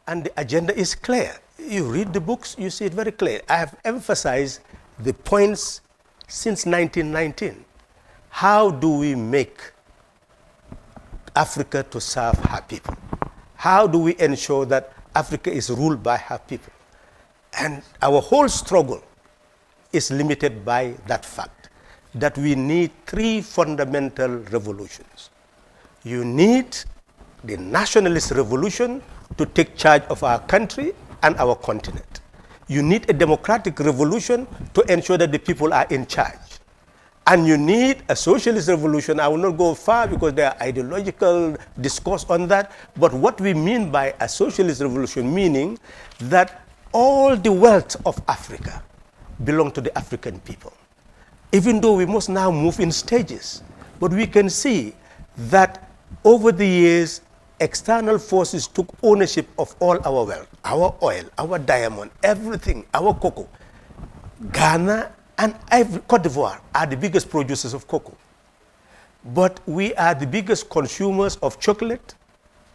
And the agenda is clear. You read the books, you see it very clear. I have emphasized the points since 1919. How do we make Africa to serve her people? How do we ensure that Africa is ruled by her people? And our whole struggle is limited by that fact, that we need three fundamental revolutions. You need the nationalist revolution to take charge of our country and our continent. You need a democratic revolution to ensure that the people are in charge. And you need a socialist revolution. I will not go far because there are ideological discourse on that. But what we mean by a socialist revolution, meaning that all the wealth of Africa belong to the African people. Even though we must now move in stages, but we can see that over the years, external forces took ownership of all our wealth, our oil, our diamond, everything, our cocoa. Ghana and Côte d'Ivoire are the biggest producers of cocoa. But we are the biggest consumers of chocolate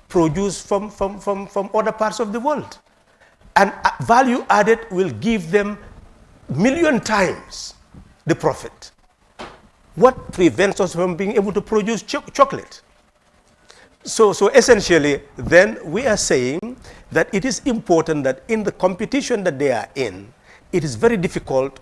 produced from other parts of the world. And value added will give them million times the profit. What prevents us from being able to produce chocolate? So essentially, then we are saying that it is important that in the competition that they are in, it is very difficult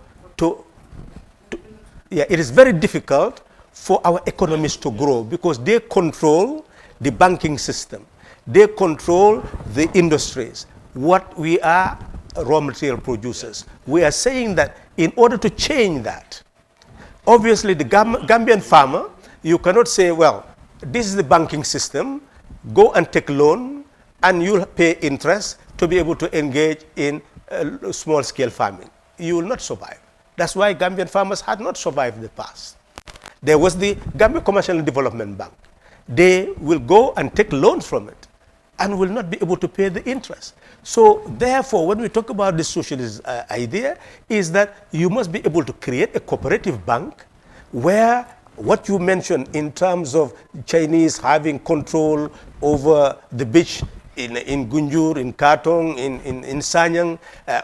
for our economies to grow, because they control the banking system. They control the industries. What we are, raw material producers. We are saying that in order to change that, obviously the Gambian farmer, you cannot say, well, this is the banking system, go and take loan and you'll pay interest to be able to engage in small scale farming. You will not survive. That's why Gambian farmers had not survived in the past. There was the Gambia Commercial and Development Bank. They will go and take loans from it and will not be able to pay the interest. So therefore, when we talk about the socialist idea, is that you must be able to create a cooperative bank where what you mentioned in terms of Chinese having control over the beach in Gunjur, in Katong, in Sanyang,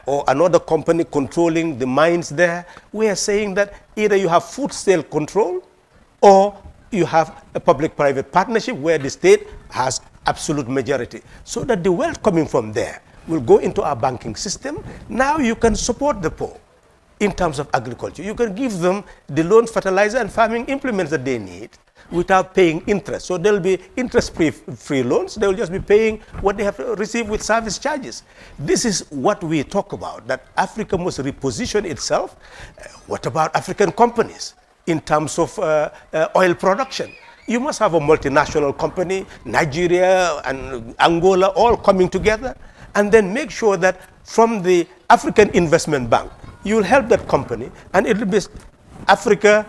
or another company controlling the mines there, we are saying that either you have food sale control or you have a public-private partnership where the state has absolute majority, so that the wealth coming from there will go into our banking system. Now you can support the poor in terms of agriculture. You can give them the loan, fertilizer, and farming implements that they need without paying interest. So there will be interest-free loans. They will just be paying what they have received with service charges. This is what we talk about, that Africa must reposition itself. What about African companies in terms of oil production? You must have a multinational company, Nigeria and Angola, all coming together, and then make sure that from the African Investment Bank, you will help that company, and it will be Africa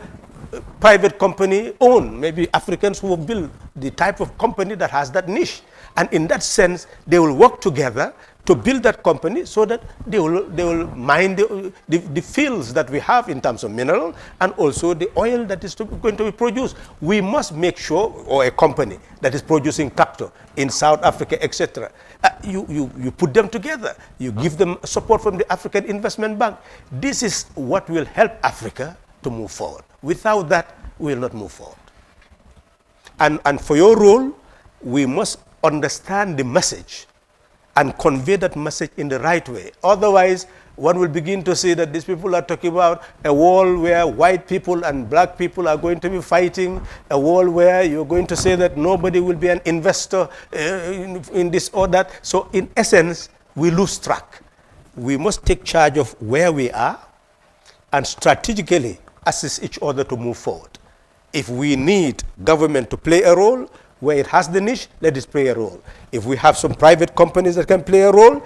private company owned, maybe Africans who will build the type of company that has that niche. And in that sense, they will work together to build that company so that they will mine the fields that we have in terms of mineral and also the oil that is going to be produced. We must make sure, or a company that is producing capital in South Africa, etc. You put them together. You give them support from the African Investment Bank. This is what will help Africa to move forward. Without that, we will not move forward. And for your role, we must understand the message and convey that message in the right way. Otherwise, one will begin to see that these people are talking about a world where white people and black people are going to be fighting, a world where you're going to say that nobody will be an investor in this or that. So in essence, we lose track. We must take charge of where we are and strategically assist each other to move forward. If we need government to play a role where it has the niche, let it play a role. If we have some private companies that can play a role,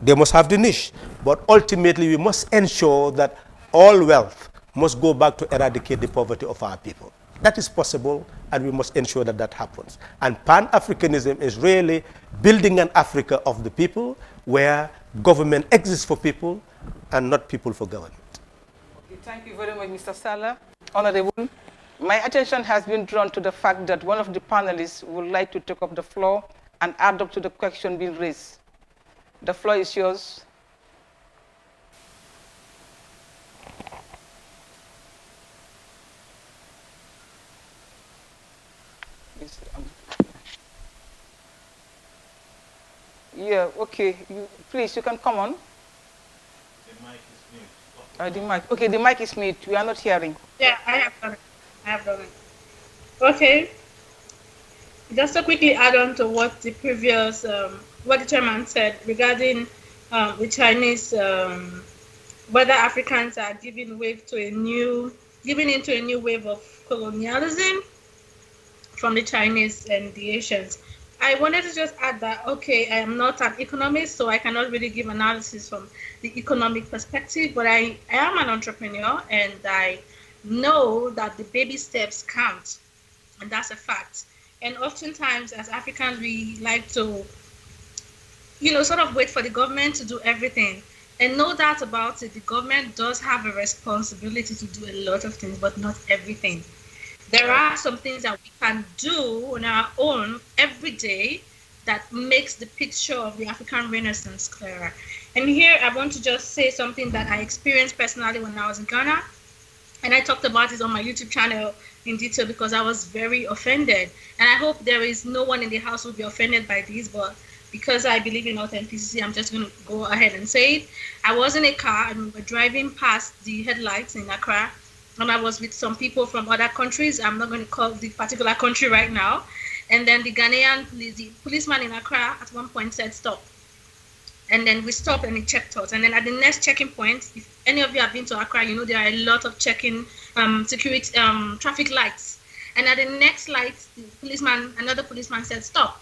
they must have the niche. But ultimately, we must ensure that all wealth must go back to eradicate the poverty of our people. That is possible, and we must ensure that that happens. And Pan-Africanism is really building an Africa of the people where government exists for people and not people for government. Okay, thank you very much, Mr. Salah. Honorable, my attention has been drawn to the fact that one of the panelists would like to take up the floor and add up to the question being raised. The floor is yours. Yeah, okay. Please, you can come on. The mic is mute. The mic. Okay, the mic is mute. We are not hearing. Yeah, I have done it. Okay. Just to quickly add on to what the previous, what the chairman said regarding the Chinese, whether Africans are giving into a new wave of colonialism from the Chinese and the Asians. I wanted to just add that, okay, I am not an economist, so I cannot really give analysis from the economic perspective, but I am an entrepreneur, and I know that the baby steps count, and that's a fact. And oftentimes, as Africans, we like to, sort of wait for the government to do everything. And no doubt about it, the government does have a responsibility to do a lot of things, but not everything. There are some things that we can do on our own every day that makes the picture of the African Renaissance clearer. And here I want to just say something that I experienced personally when I was in Ghana. And I talked about it on my YouTube channel in detail because I was very offended. And I hope there is no one in the house who will be offended by this, but because I believe in authenticity, I'm just going to go ahead and say it. I was in a car and we were driving past the headlights in Accra. and I was with some people from other countries. I'm not going to call the particular country right now. And then the Ghanaian policeman in Accra at one point said, stop. And then we stopped and he checked us. And then at the next checking point, if any of you have been to Accra, you know there are a lot of checking security traffic lights. And at the next light, another policeman said, stop.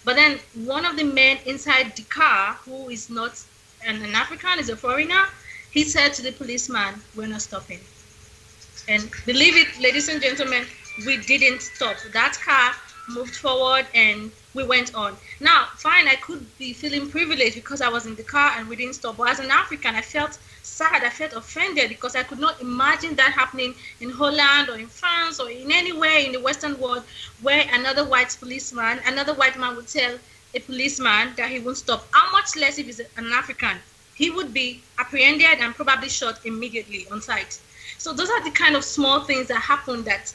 But then one of the men inside the car, who is not an African, is a foreigner, he said to the policeman, we're not stopping. And believe it, ladies and gentlemen, we didn't stop. That car moved forward and we went on. Now, fine, I could be feeling privileged because I was in the car and we didn't stop. But as an African, I felt sad, I felt offended because I could not imagine that happening in Holland or in France or in anywhere in the Western world where another white man would tell a policeman that he won't stop. How much less if he's an African? He would be apprehended and probably shot immediately on sight. So those are the kind of small things that happen that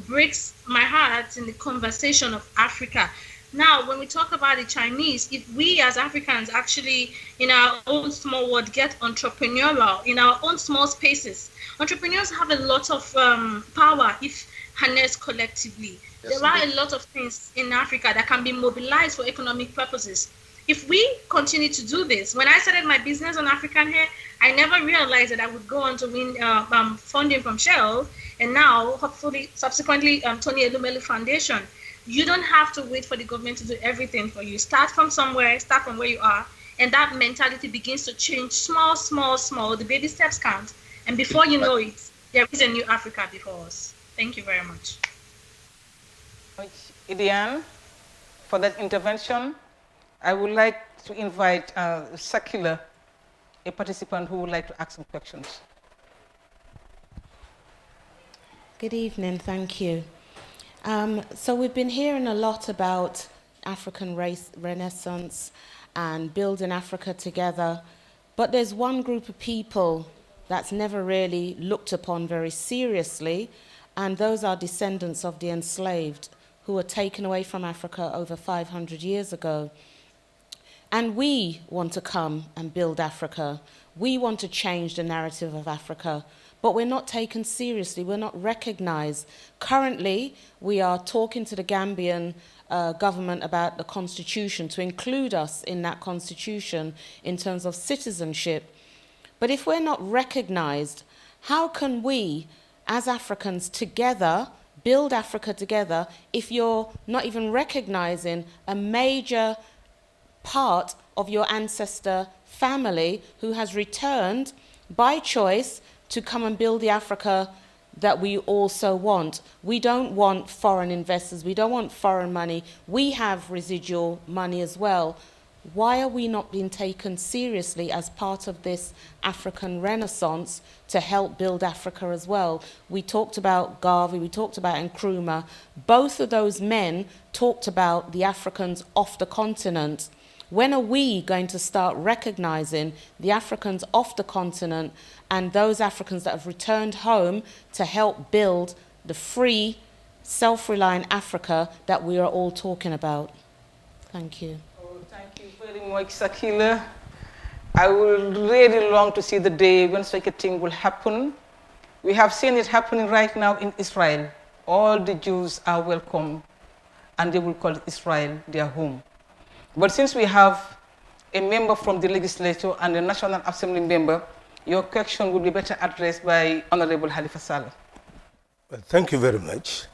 breaks my heart in the conversation of Africa. Now, when we talk about the Chinese, if we as Africans actually in our own small world get entrepreneurial in our own small spaces, entrepreneurs have a lot of power if harnessed collectively. Yes, there are a lot of things in Africa that can be mobilized for economic purposes. If we continue to do this, when I started my business on African Hair, I never realized that I would go on to win funding from Shell, and now, hopefully, subsequently, Tony Elumelu Foundation. You don't have to wait for the government to do everything for you. Start from somewhere, start from where you are, and that mentality begins to change small. The baby steps count, and before you know it, there is a new Africa before us. Thank you very much. Idian, for that intervention. I would like to invite Sakila, a participant who would like to ask some questions. Good evening, thank you. So we've been hearing a lot about African Renaissance and building Africa together, but there's one group of people that's never really looked upon very seriously, and those are descendants of the enslaved who were taken away from Africa over 500 years ago. And we want to come and build Africa. We want to change the narrative of Africa, but we're not taken seriously. We're not recognized. Currently, we are talking to the Gambian government about the constitution, to include us in that constitution in terms of citizenship. But if we're not recognized, how can we, as Africans together, build Africa together if you're not even recognizing a major part of your ancestor family who has returned by choice to come and build the Africa that we also want? We don't want foreign investors, we don't want foreign money, we have residual money as well. Why are we not being taken seriously as part of this African Renaissance to help build Africa as well? We talked about Garvey, we talked about Nkrumah. Both of those men talked about the Africans off the continent. When are we going to start recognizing the Africans off the continent and those Africans that have returned home to help build the free, self-reliant Africa that we are all talking about? Thank you. Oh, thank you very much, Sakila. I would really long to see the day when such a thing will happen. We have seen it happening right now in Israel. All the Jews are welcome, and they will call Israel their home. But since we have a member from the legislature and a National Assembly member, your question would be better addressed by Honorable Halifa Saleh. Well, thank you very much.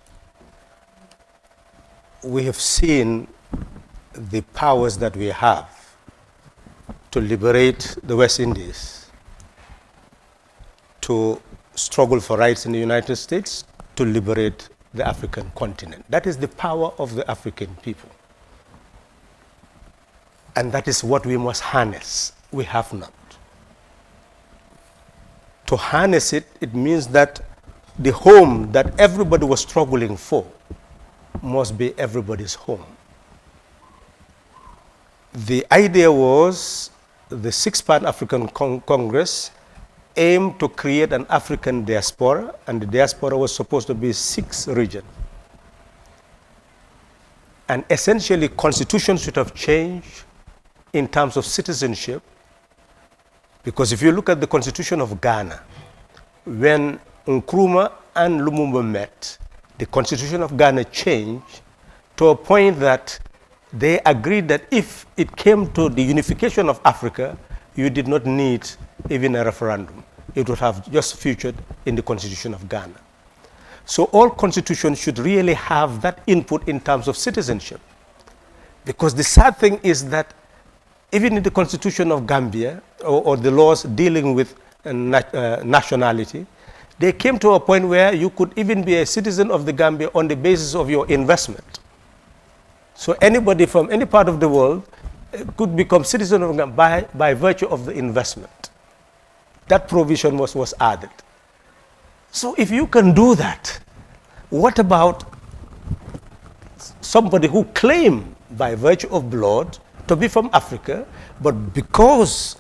We have seen the powers that we have to liberate the West Indies, to struggle for rights in the United States, to liberate the African continent. That is the power of the African people. And that is what we must harness. We have not. To harness it, it means that the home that everybody was struggling for must be everybody's home. The idea was the Sixth Pan-African Congress aimed to create an African diaspora, and the diaspora was supposed to be 6 regions. And essentially, constitutions should have changed in terms of citizenship, because if you look at the constitution of Ghana, when Nkrumah and Lumumba met, the constitution of Ghana changed to a point that they agreed that if it came to the unification of Africa, you did not need even a referendum. It would have just featured in the constitution of Ghana. So all constitutions should really have that input in terms of citizenship. Because the sad thing is that even in the constitution of Gambia, or the laws dealing with nationality, they came to a point where you could even be a citizen of the Gambia on the basis of your investment. So anybody from any part of the world could become citizen of Gambia by virtue of the investment. That provision was added. So if you can do that, what about somebody who claimed by virtue of blood to be from Africa, but because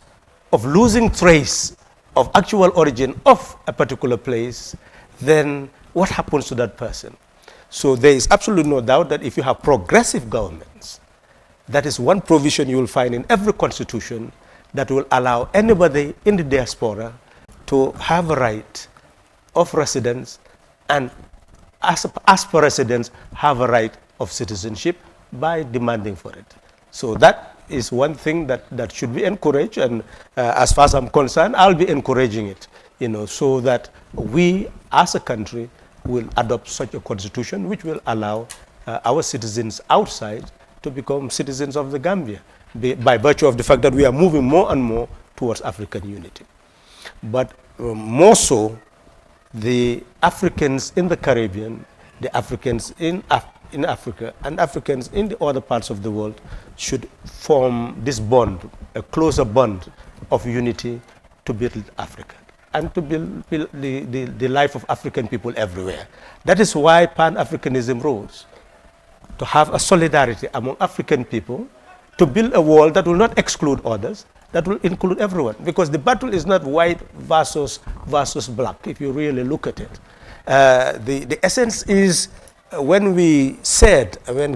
of losing trace of actual origin of a particular place, then what happens to that person? So there is absolutely no doubt that if you have progressive governments, that is one provision you will find in every constitution that will allow anybody in the diaspora to have a right of residence, and as per residents have a right of citizenship by demanding for it. So that is one thing that should be encouraged, and as far as I'm concerned, I'll be encouraging it, so that we as a country will adopt such a constitution which will allow our citizens outside to become citizens of the Gambia by virtue of the fact that we are moving more and more towards African unity. But more so, the Africans in the Caribbean, the Africans in Africa, and Africans in the other parts of the world should form this bond, a closer bond of unity to build Africa and to build the life of African people everywhere. That is why Pan-Africanism rose, to have a solidarity among African people, to build a world that will not exclude others, that will include everyone. Because the battle is not white versus black, if you really look at it. The essence is when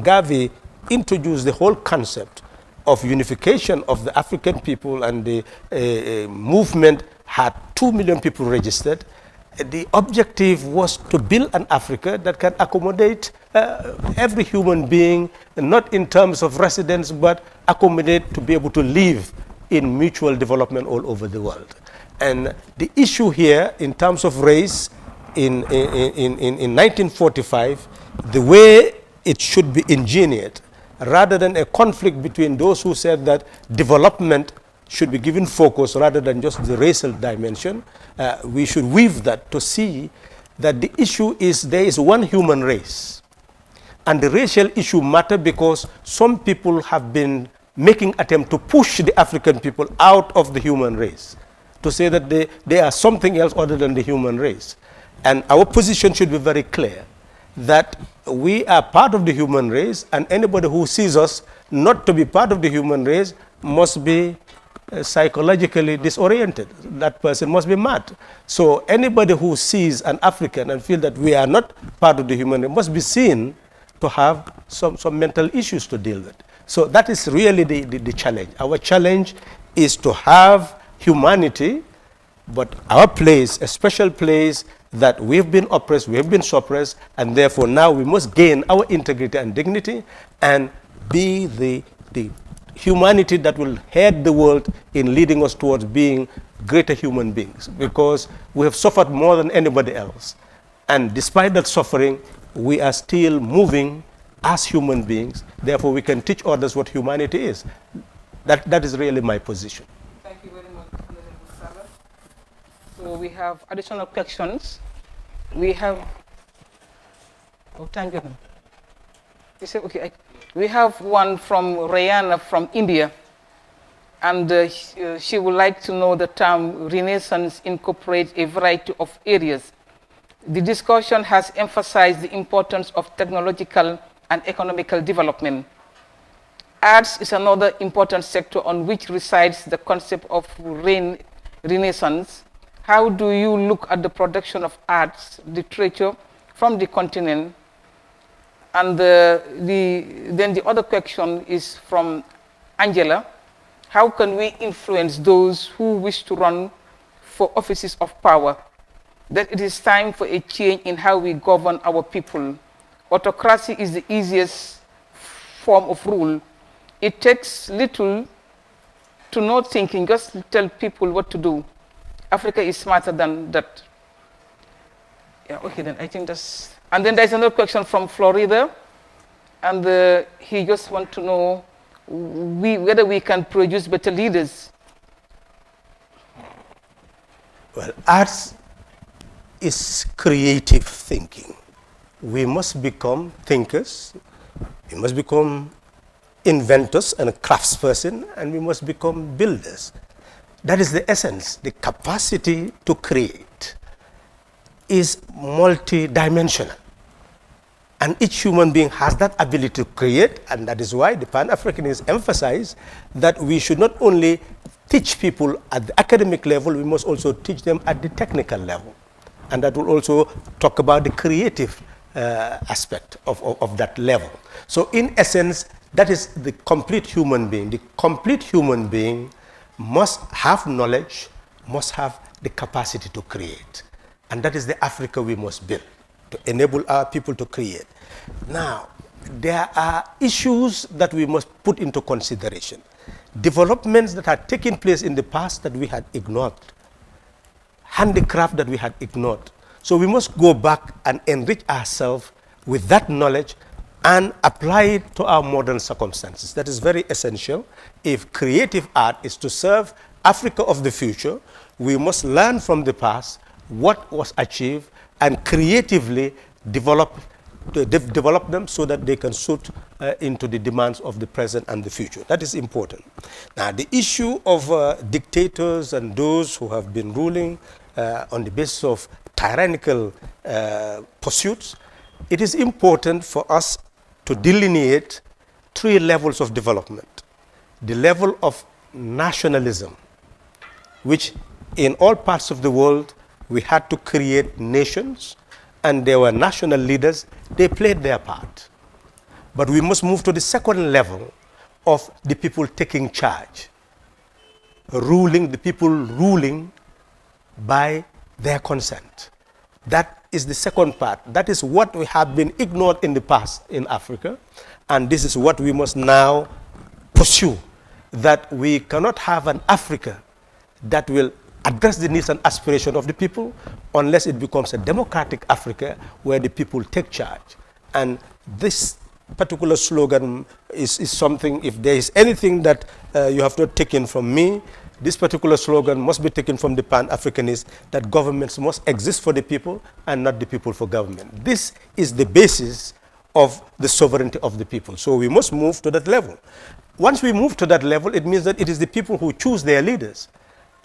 Garvey introduced the whole concept of unification of the African people, and the movement had 2 million people registered, the objective was to build an Africa that can accommodate every human being, not in terms of residence, but accommodate to be able to live in mutual development all over the world. And the issue here in terms of race in 1945, the way it should be engineered, rather than a conflict between those who said that development should be given focus rather than just the racial dimension, we should weave that to see that the issue is there is one human race. And the racial issue matter because some people have been making attempt to push the African people out of the human race, to say that they are something else other than the human race. And our position should be very clear, that we are part of the human race, and anybody who sees us not to be part of the human race must be psychologically disoriented. That person must be mad. So anybody who sees an African and feels that we are not part of the human race must be seen to have some mental issues to deal with. So that is really the challenge. Our challenge is to have humanity, but our place, a special place that we've been oppressed, we've been suppressed, and therefore now we must gain our integrity and dignity and be the humanity that will head the world in leading us towards being greater human beings, because we have suffered more than anybody else. And despite that suffering, we are still moving as human beings. Therefore, we can teach others what humanity is. That is really my position. Thank you very much, Honorable Sala. So we have additional questions. We have, thank you. You said, okay, we have one from Rayana from India, and she would like to know the term Renaissance incorporates a variety of areas. The discussion has emphasized the importance of technological and economical development. Arts is another important sector on which resides the concept of Renaissance. How do you look at the production of arts, literature from the continent? And then the other question is from Angela. How can we influence those who wish to run for offices of power? that it is time for a change in how we govern our people. Autocracy is the easiest form of rule. It takes little to no thinking, just tell people what to do. Africa is smarter than that. Yeah, okay, then I think that's... And then there's another question from Florida, and he just wants to know whether we can produce better leaders. Well, arts is creative thinking. We must become thinkers, we must become inventors and craftsperson, and we must become builders. That is the essence. The capacity to create is multidimensional. And each human being has that ability to create, and that is why the Pan-Africanists emphasize that we should not only teach people at the academic level, we must also teach them at the technical level. And that will also talk about the creative aspect of that level. So in essence, that is the complete human being. The complete human being must have knowledge, must have the capacity to create. And that is the Africa we must build, to enable our people to create. Now, there are issues that we must put into consideration. Developments that had taken place in the past that we had ignored. Handicraft that we had ignored. So we must go back and enrich ourselves with that knowledge and apply it to our modern circumstances. That is very essential. If creative art is to serve Africa of the future, we must learn from the past what was achieved and creatively develop them so that they can suit into the demands of the present and the future. That is important. Now, the issue of dictators and those who have been ruling on the basis of tyrannical pursuits, it is important for us to delineate three levels of development. The level of nationalism, which in all parts of the world we had to create nations, and there were national leaders, they played their part. But we must move to the second level of the people taking charge, the people ruling by their consent. That is the second part. That is what we have been ignored in the past in Africa, and this is what we must now pursue, that we cannot have an Africa that will address the needs and aspirations of the people unless it becomes a democratic Africa where the people take charge. And this particular slogan is something, if there is anything that you have not taken from me, this particular slogan must be taken from the Pan-Africanists, that governments must exist for the people and not the people for government. This is the basis of the sovereignty of the people. So we must move to that level. Once we move to that level, it means that it is the people who choose their leaders.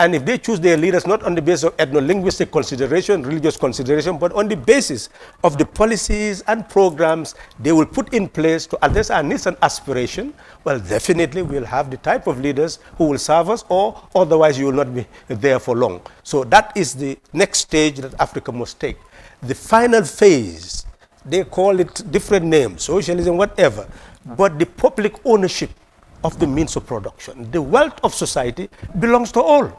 And if they choose their leaders not on the basis of ethno-linguistic consideration, religious consideration, but on the basis of the policies and programs they will put in place to address our needs and aspirations, well, definitely we'll have the type of leaders who will serve us, or otherwise you will not be there for long. So that is the next stage that Africa must take. The final phase, they call it different names, socialism, whatever, but the public ownership of the means of production. The wealth of society belongs to all.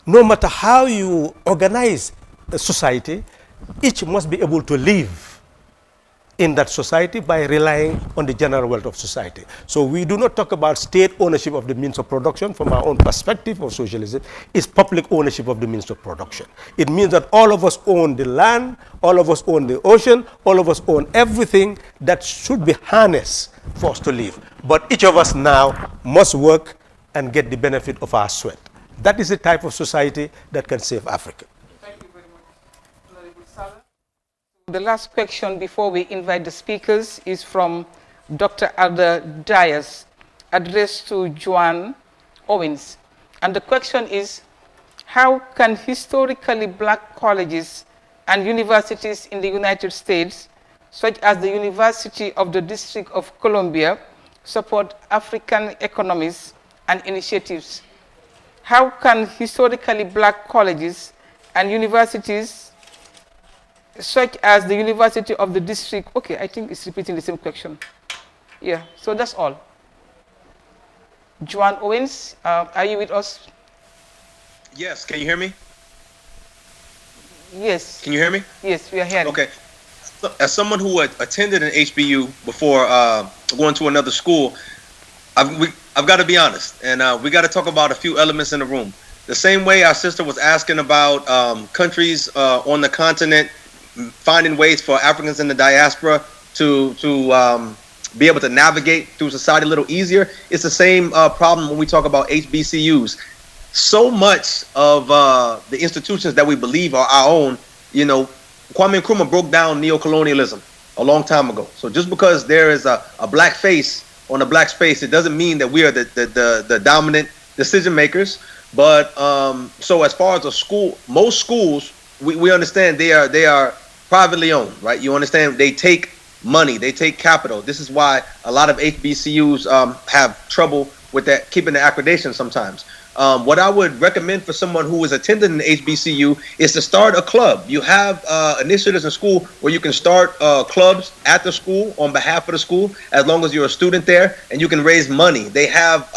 No matter how you organize a society, each must be able to live in that society by relying on the general wealth of society. So we do not talk about state ownership of the means of production from our own perspective of socialism. It's public ownership of the means of production. It means that all of us own the land, all of us own the ocean, all of us own everything that should be harnessed for us to live. But each of us now must work and get the benefit of our sweat. That is the type of society that can save Africa. Thank you very much, Honorable Salah. The last question before we invite the speakers is from Dr. Alda Dias, addressed to Joan Owens. And the question is, how can historically black colleges and universities in the United States, such as the University of the District of Columbia, support African economies and initiatives? How can historically black colleges and universities, such as the University of the District, okay, I think it's repeating the same question. Yeah, so that's all. Joan Owens, are you with us? Yes, can you hear me? Yes. Can you hear me? Yes, we are hearing. Okay. So, as someone who attended an HBU before going to another school, I've got to be honest, and we got to talk about a few elements in the room. The same way our sister was asking about countries on the continent finding ways for Africans in the diaspora to be able to navigate through society a little easier. It's the same problem when we talk about HBCUs. So much of the institutions that we believe are our own, Kwame Nkrumah broke down neocolonialism a long time ago. So just because there is a black face on a black space, it doesn't mean that we are the dominant decision makers. But so as far as a school, most schools, we understand they are privately owned, right? You understand they take money, they take capital. This is why a lot of HBCUs have trouble with that, keeping the accreditation sometimes. What I would recommend for someone who is attending an HBCU is to start a club. You have initiatives in school where you can start clubs at the school on behalf of the school, as long as you're a student there, and you can raise money. They have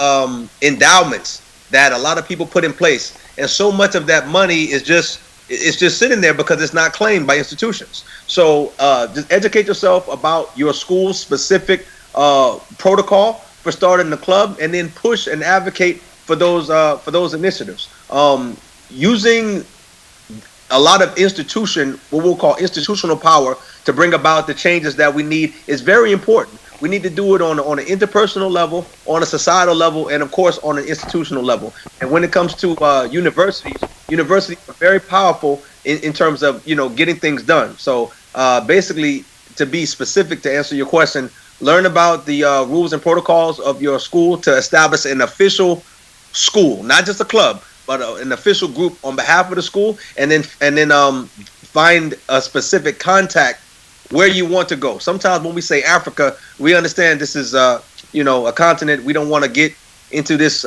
endowments that a lot of people put in place, and so much of that money is just sitting there because it's not claimed by institutions. So just educate yourself about your school's specific protocol for starting the club, and then push and advocate for those initiatives. Using a lot of what we'll call institutional power to bring about the changes that we need is very important. We need to do it on an interpersonal level, on a societal level, and of course on an institutional level. And when it comes to universities are very powerful in terms of getting things done. So basically, to be specific, to answer your question, learn about the rules and protocols of your school to establish an official school, not just a club, but an official group on behalf of the school, and then find a specific contact where you want to go. Sometimes when we say Africa, we understand this is a continent. We don't want to get into this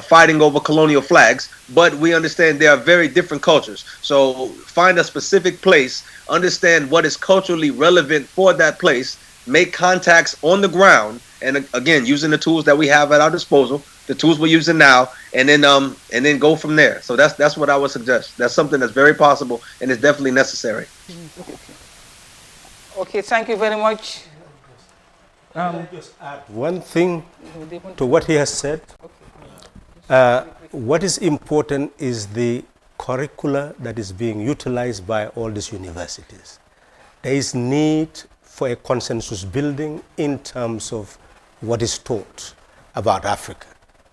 fighting over colonial flags, but we understand there are very different cultures. So find a specific place, understand what is culturally relevant for that place, make contacts on the ground, and again, using the tools that we have at our disposal, the tools we're using now, and then go from there. So that's what I would suggest. That's something that's very possible, and it's definitely necessary. Okay, thank you very much. Can I just add one thing to what he has said? What is important is the curricula that is being utilized by all these universities. There is need for a consensus building in terms of what is taught about Africa.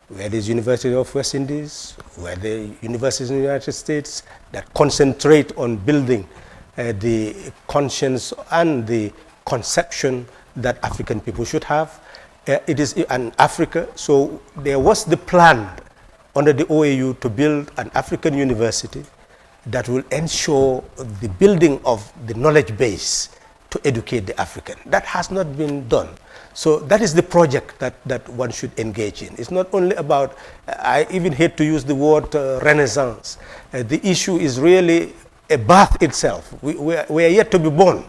Where there's University of West Indies, where the universities in the United States that concentrate on building the conscience and the conception that African people should have. It is in Africa, so there was the plan under the OAU to build an African university that will ensure the building of the knowledge base to educate the African. That has not been done. So that is the project that one should engage in. It's not only about, I even hate to use the word renaissance. The issue is really a birth itself. We are yet to be born.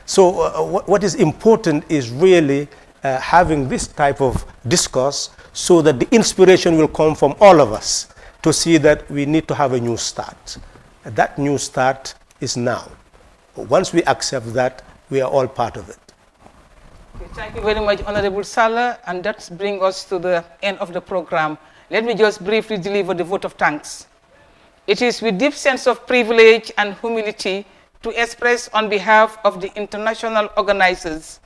So what is important is really having this type of discourse so that the inspiration will come from all of us to see that we need to have a new start. That new start is now. Once we accept that, we are all part of it. Okay, thank you very much, Honorable Salah, and that brings us to the end of the program. Let me just briefly deliver the vote of thanks. It is with deep sense of privilege and humility to express on behalf of the international organizers,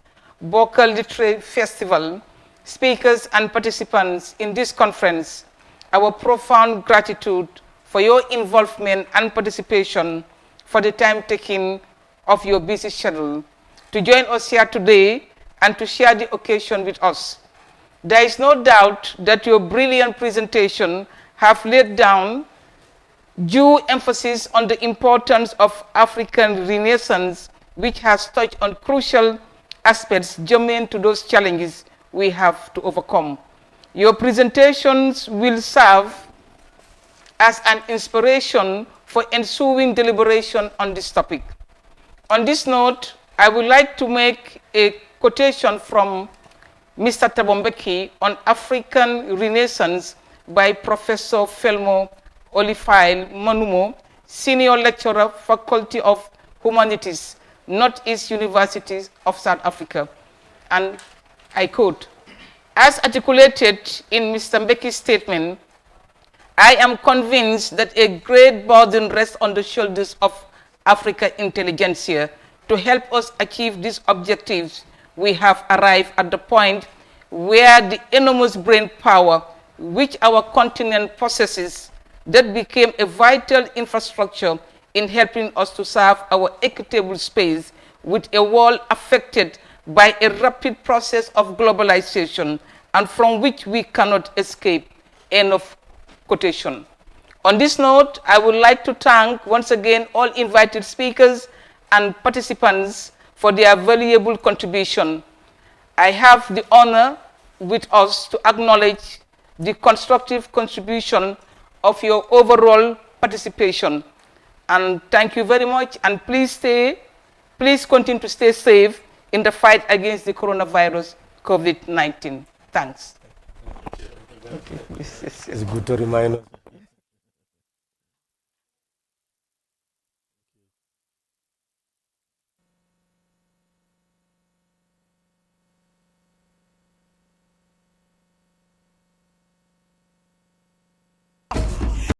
Bokal Literary Festival, speakers and participants in this conference, our profound gratitude for your involvement and participation, for the time taken of your busy schedule to join us here today and to share the occasion with us. There is no doubt that your brilliant presentation have laid down due emphasis on the importance of African Renaissance, which has touched on crucial aspects germane to those challenges we have to overcome. Your presentations will serve as an inspiration for ensuing deliberation on this topic. On this note, I would like to make a quotation from Mr. Tabombeki on African Renaissance by Professor Felmo Olifile Manumo, Senior Lecturer, Faculty of Humanities, Northeast University of South Africa. And I quote, "As articulated in Mr. Mbeki's statement, I am convinced that a great burden rests on the shoulders of Africa intelligentsia to help us achieve these objectives. We have arrived at the point where the enormous brain power which our continent possesses that became a vital infrastructure in helping us to serve our equitable space with a world affected by a rapid process of globalization and from which we cannot escape." End of quotation. On this note, I would like to thank once again all invited speakers and participants for their valuable contribution. I have the honor with us to acknowledge the constructive contribution of your overall participation. And thank you very much, and please continue to stay safe in the fight against the coronavirus COVID-19. Thanks. It's good to remind us.